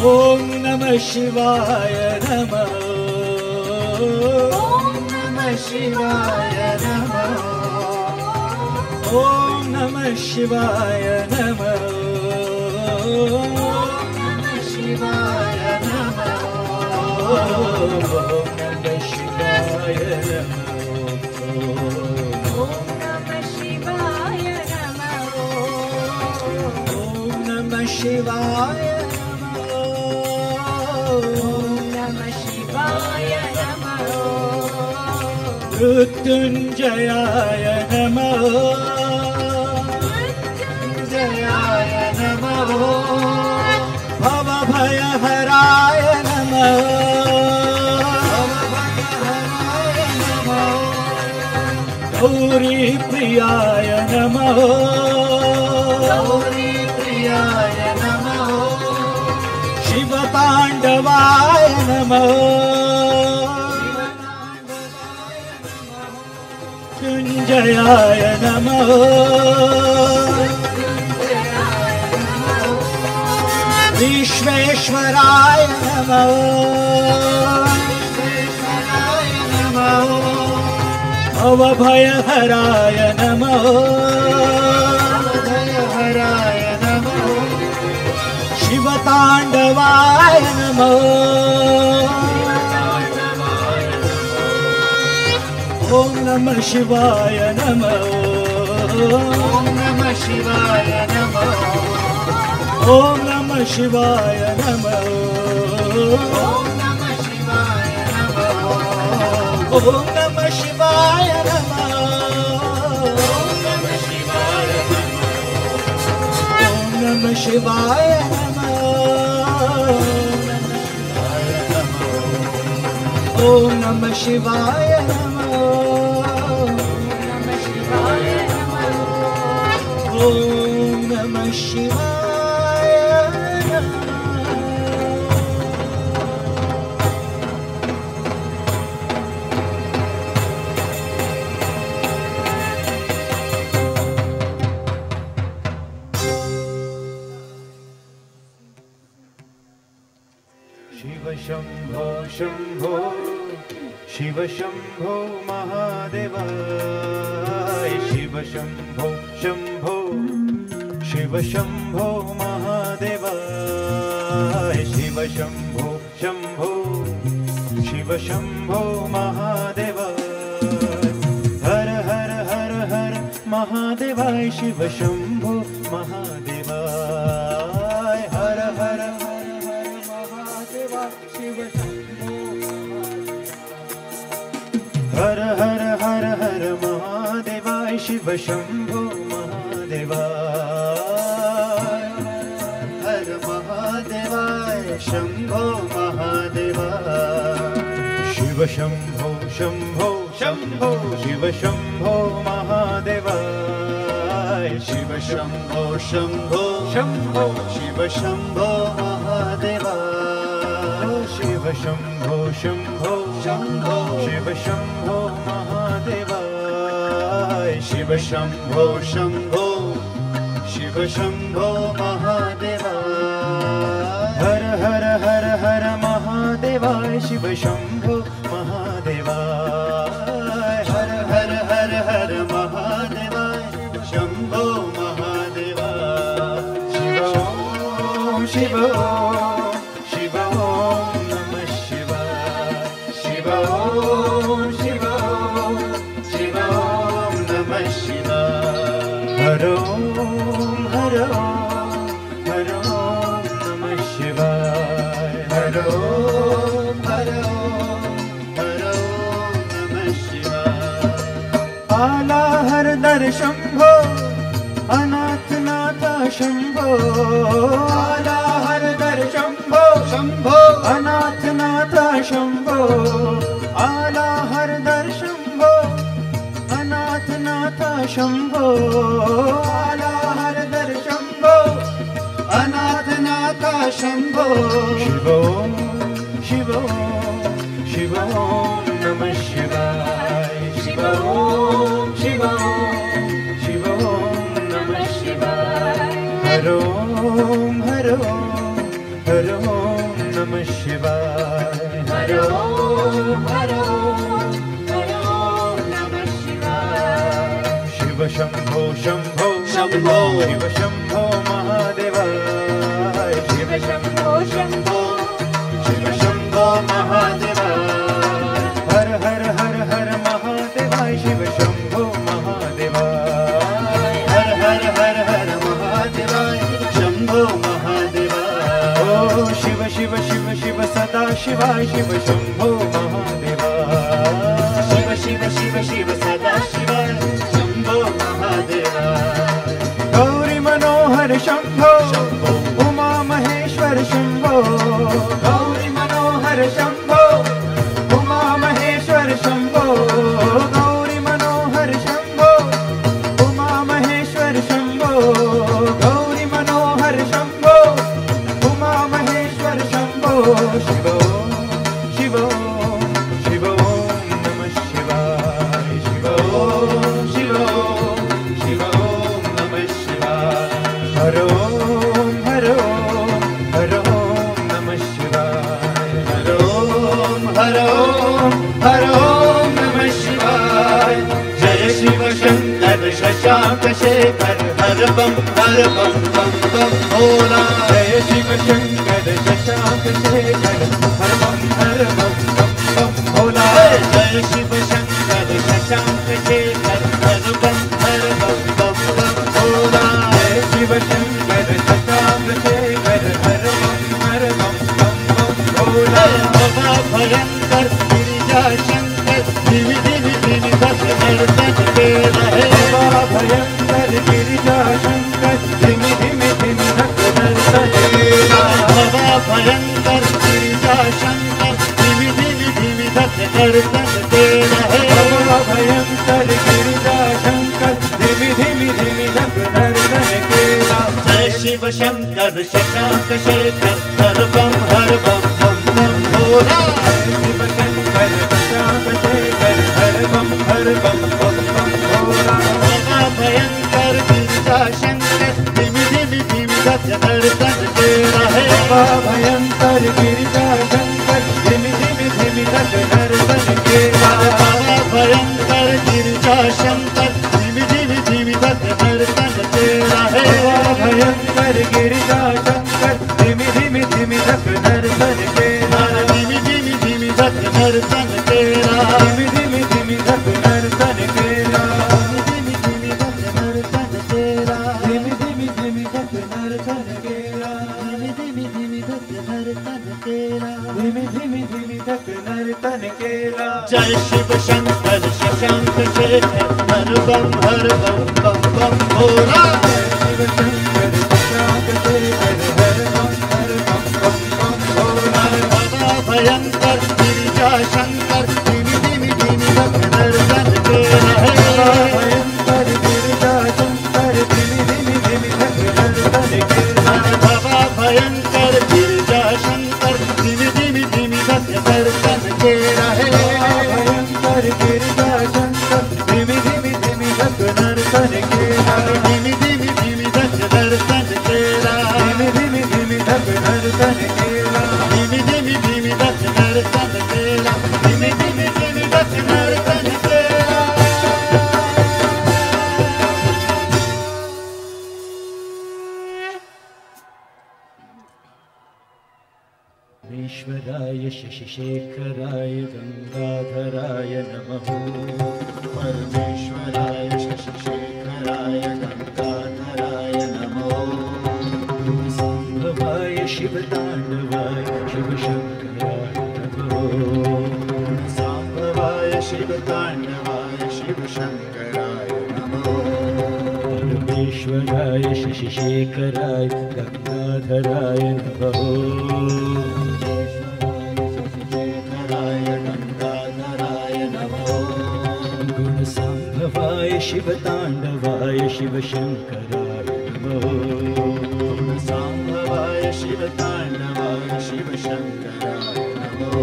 ओम नमः शिवाय नमः। ओम नमः शिवाय नमः। ओम नमः शिवाय नमः। ओम नमः शिवाय नमः। ओम नमः शिवाय नमः।
ओम नमः शिवाय नमः।
ओम नमः शिवाय
ओम नमः शिवाय नमः।
मृत्युंजयाय नमः। मृत्युंजयाय नमः। भवभयहराय नमः। भवभयहराय नमः। गौरीप्रियाय नमः। गौरीप्रियाय नमः। शिवताण्डवाय नमः। मृत्युंजयाय नमः। विश्वेश्वराय नमः। विश्वेश्वराय नमः। भवभयहराय नमः। भवभयहराय नमः। शिवताण्डवाय नमः। ओम नमः शिवाय नमः। ओम नमः शिवाय नमः। ओम नमः शिवाय नमः। ओम नमः शिवाय नमः। ओम नमः शिवाय नमः। ओम नमः शिवाय नमः। ओम नमः शिवाय नमः। ओम नमः शिवाय नमः। ओम नमः शिवाय
शिव शंभो शंभो शिव शंभो महादेवाय शिव शंभो शंभो शिव शंभो महादेवाय शिव शंभो शंभो शिव शंभो महादेवाय हर हर हर हर महादेवाय शिव शंभो महादेवाय हर हर हर हर महादेवाय शिव शंभो हर हर हर हर महादेवाय शिव शंभो महादेवाय हर महादेवाय शंभो महादेवाय शिव शंभो शंभो शंभो शिव शंभो महादेवाय शिव शंभो शंभो शंभो शिव शंभो महादेवाय शिव शंभो शंभो शंभो शिव शंभो महादेवाय शिव शंभो शंभो शिव शंभो महादेवाय महादेवाय शिव शंभो महादेवाय हर हर हर हर महादेवाय शंभो महादेवाय शिव शिव ओम नमः शिवाय शिव ओम शिव ओम नमः शिवाय हर ओम नमः शिवाय हर ओम नमः शिवाय आला हर दर शंभो अनाथ नाथ शंभो आला हर दर शंभो शंभो अनाथ नाथ शंभो आला हर दर शंभो अनाथ नाथ शंभो आला हर दर शंभो अनाथ नाथ शंभो शिव ओम नमः शिवाय शिव ओम नमः शिवाय हर ओम नमः शिवाय हर ओम नमः शिवाय शिव शंभो शंभो शंभो शिव शंभो महादेवाय शिव शंभो शंभो शिव शंभो महादेवाय हर हर हर हर महादेवाय शिव शंभो महादेवाय हर हर हर हर महादेवाय शंभो महादेवाय ओ शिव शिव शिव शिव सदा शिवाय शिव शंभो महादेवाय शिव शिव शिव शिव सदा शिवाय शंभो महादेवाय गौरी मनोहर शंभो उमा महेश्वर शंभो गौरी मनोहर शंभो उमा महेश्वर शंभो गौरी मनोहर शंभो उमा महेश्वर शंभो गौरी मनोहर शंभो उमा महेश्वर शंभो शिव ओम नमः शिवाय शिव ओम नमः शिवाय हर ओम नमः शिवाय हर ओम नमः शिवाय जय शिव शंकर शशांक शेखर हर बम बम भोला जय शिव शंकर शशांक शेखर हर बम बम भोला जय शिव शंकर शशांक शेखर हर बम बम भोला जय शिव शंकर शशांक शेखर हर बम भोला बाबा भयंकर गिरिजा शंकर धिमि धिमि धिमि नर्तन के रहे बाबा भयंकर गिरिजा शंकर धिमि धिमि धिमि नर्तन के बाबा भयंकर गिरिजा शंकर धिमि धिमि धिमि नर्तन के रहे बाबा भयंकर गिरिजा शंकर धिमि धिमि धिमि नर्तन के जय शिव शंकर शशांक शेखर हर बम भोला शिव शंकर शशांक शेखर हर बम भोला बाबा भयंकर गिरिजा शंकर धिमि धिमि धिमि नर्तन के रहे बाबा भयंकर गिरिजा शंकर धिमि धिमि धिमि नर्तन के बाबा भयंकर गिरिजा शंकर धिमि धिमि धिमि नर्तन के रहे बाबा भयंकर गिरिजा शंकर धिमि धिमि धिमि नर्तन के धिमि धिमि धिमि नर्तन के धिमि धिमि धिमि नर्तन के धिमि धिमि नर्तन के धिमि धिमि धिमि नर्तन के धिमि धिमि नर्तन के धिमि धिमि धिमि नर्तन के जय शिव शंकर शशांक शेखर हर बम भोला शिव शंकर शशांक शेखर हर बम भोला बाबा भयंकर गिरिजा शंकर धिमि धिमि धिमि नर्तन के रहे भयंकर गिरिजा शंकर धिमि धिमि धिमि नर्तन के बाबा भयंकर गिरिजा शंकर धिमि धिमि धिमि नर्तन के रहे भयंकर गिरिजा शंकर धिमि धिमि धिमि नर्तन के धिमि धिमि धिमि नर्तन के धिमि धिमि धिमि नर्तन के धिमि धिमि धिमि शशिशेखराय गंगाधराय नमः। परमेश्वराय शशिशेखराय गंगाधराय नमः। गुणसंभवाय शिवतांडवाय शिवशंकराय नमः। गुणसंभवाय शिवतांडवाय शिवशंकराय नमः। परमेश्वराय शशिशेखराय गंगाधराय नमः। गुणसंभवाय शिवतांडवाय शिवशंकराय नमः। गुणसंभवाय शिवतांडवाय शिवशंकराय नमः।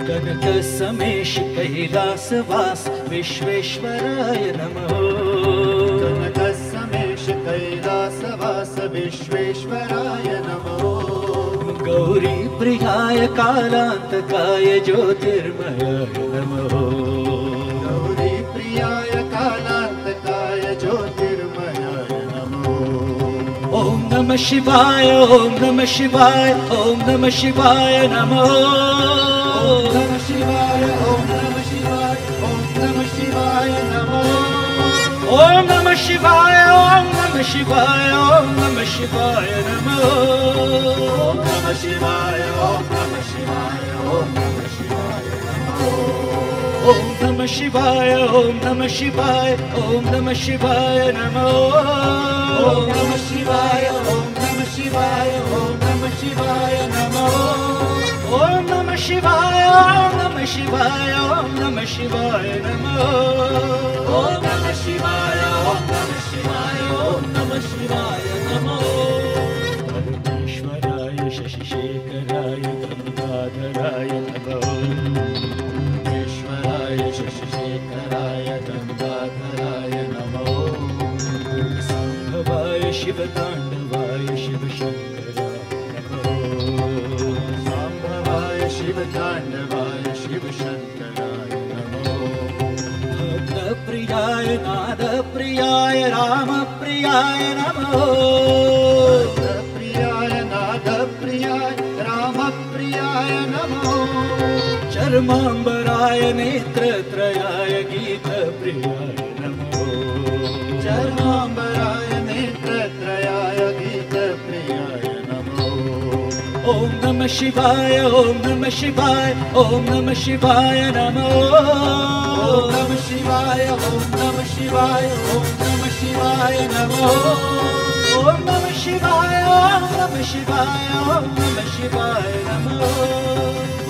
कनक समेश कैलासवास विश्वेश्वराय नमः। कनक समेश कैलासवास विश्वेश्वराय नमः। गौरी प्रियाय कालांतकाय ज्योतिर्मयाय नमः। गौरी प्रियाय कालांतकाय ज्योतिर्मयाय नमः। ओम नमः शिवाय ओम नमः शिवाय ओम नमः शिवाय नमः। ओम नमः शिवाय ओम नमः शिवाय ओम नमः शिवाय नमः। ओम नमः शिवाय ओम नमः शिवाय ओम नमः शिवाय नमः। ओम नमः शिवाय ओम नमः शिवाय ओम नमः शिवाय नमः। ओम नमः शिवाय ओम नमः शिवाय ओम नमः शिवाय नमः। ओम नमः शिवाय ओम नमः शिवाय ओम नमः शिवाय नमः। ओम नमः शिवाय ओम नमः शिवाय ओम नमः शिवाय नमः। ओम नमः शिवाय ओम नमः शिवाय ओम नमः शिवाय नमः। परमेश्वराय शशिशेखराय गंगाधराय नमः। परमेश्वराय शशिशेखराय गंगाधराय नमः। गुणसंभवाय शिवतांडवाय शिवशंकराय नमः। संभवाय शिवतांडवाय शिवशंकराय नमः। भक्तप्रियाय नादप्रियाय रामप्रियाय नमः। भक्तप्रियाय नादप्रियाय रामप्रियाय नमः। चर्मांबराय नेत्रत्रयाय गीतप्रियाय नमः। चर्मांबराय नेत्रत्रयाय गीतप्रियाय नमः। ओम नमः शिवाय ओम नमः शिवाय ओम नमः शिवाय नमः। ओम नमः शिवाय ओम नमः शिवाय ओम नमः शिवाय नमः। ओम नमः शिवाय ओम नमः शिवाय ओम नमः शिवाय नमः।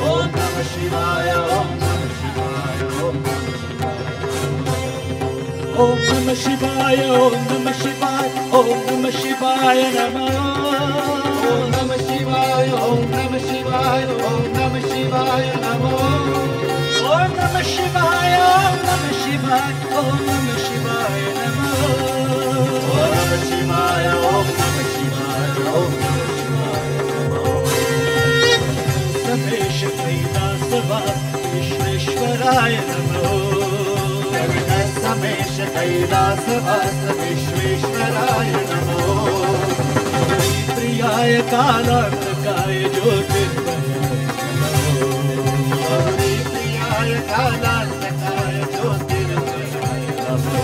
ओम नमः शिवाय ओम नमः शिवाय ओम नमः शिवाय नमः। ओम नमः शिवाय ओम नमः शिवाय ओम नमः शिवाय नमः। ओम नमः शिवाय ओम नमः शिवाय ओम नमः शिवाय नमः। ओम नमः शिवाय ओम नमः शिवाय ओम नमः शिवाय नमः। ओम नमः शिवाय ओम नमः शिवाय ओम नमः शिवाय नमः। समेश कैलासवास विश्वेश्वराय नमः। समेश कैलासवास विश्वेश्वराय नमः। प्रियाय कालांतकाय ज्योतिर्मयाय नमः। प्रियाय कालांतकाय ज्योतिर्मयाय नमः।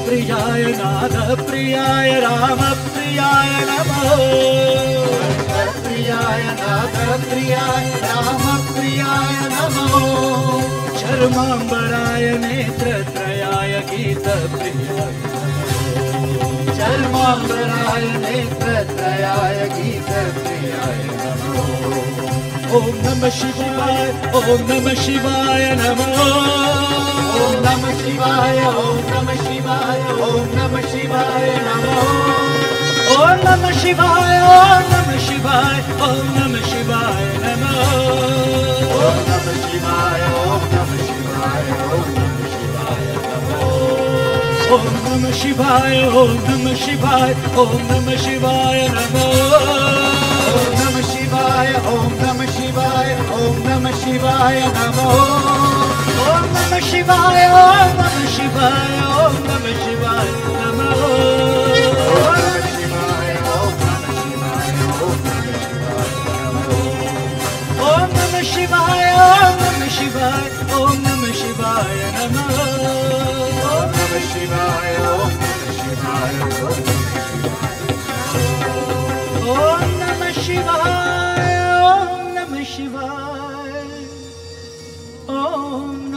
प्रियाय नादप्रियाय रामप्रियाय नमः। प्रियाय नादप्रियाय रामप्रियाय नमः। चर्मांबराय नेत्रत्रयाय गीतप्रियाय नमः। चर्मांबराय नेत्रत्रयाय गीतप्रियाय नमः। ओम नमः शिवाय ओम नमः शिवाय नमः। ओम नमः शिवाय ओम नमः शिवाय ओम नमः शिवाय नमः। ओम नमः शिवाय ओम नमः शिवाय ओम नमः शिवाय नमः। ओम नमः शिवाय ओम नमः शिवाय ओम नमः शिवाय नमः। ओम नमः शिवाय ओम नमः शिवाय ओम नमः शिवाय नमः। ओम नमः शिवाय ओम नमः शिवाय ओम नमः शिवाय नमः। ओम नमः शिवाय ओम नमः शिवाय ओम नमः शिवाय नमः। ओम नमः शिवाय ओम नमः शिवाय ओम नमः शिवाय नमः।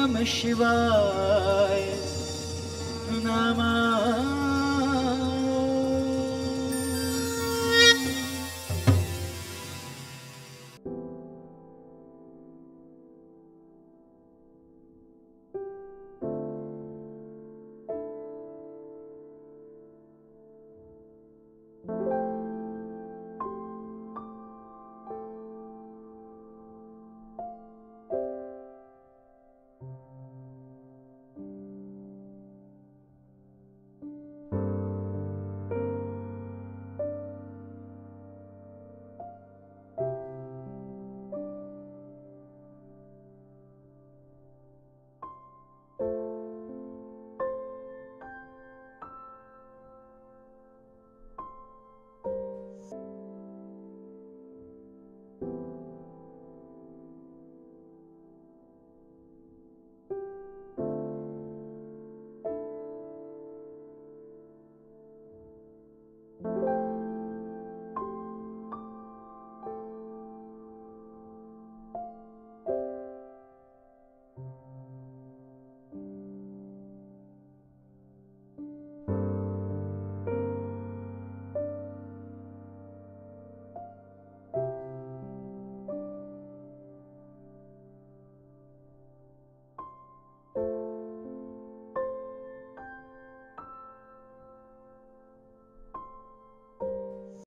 नमः शिवाय नमः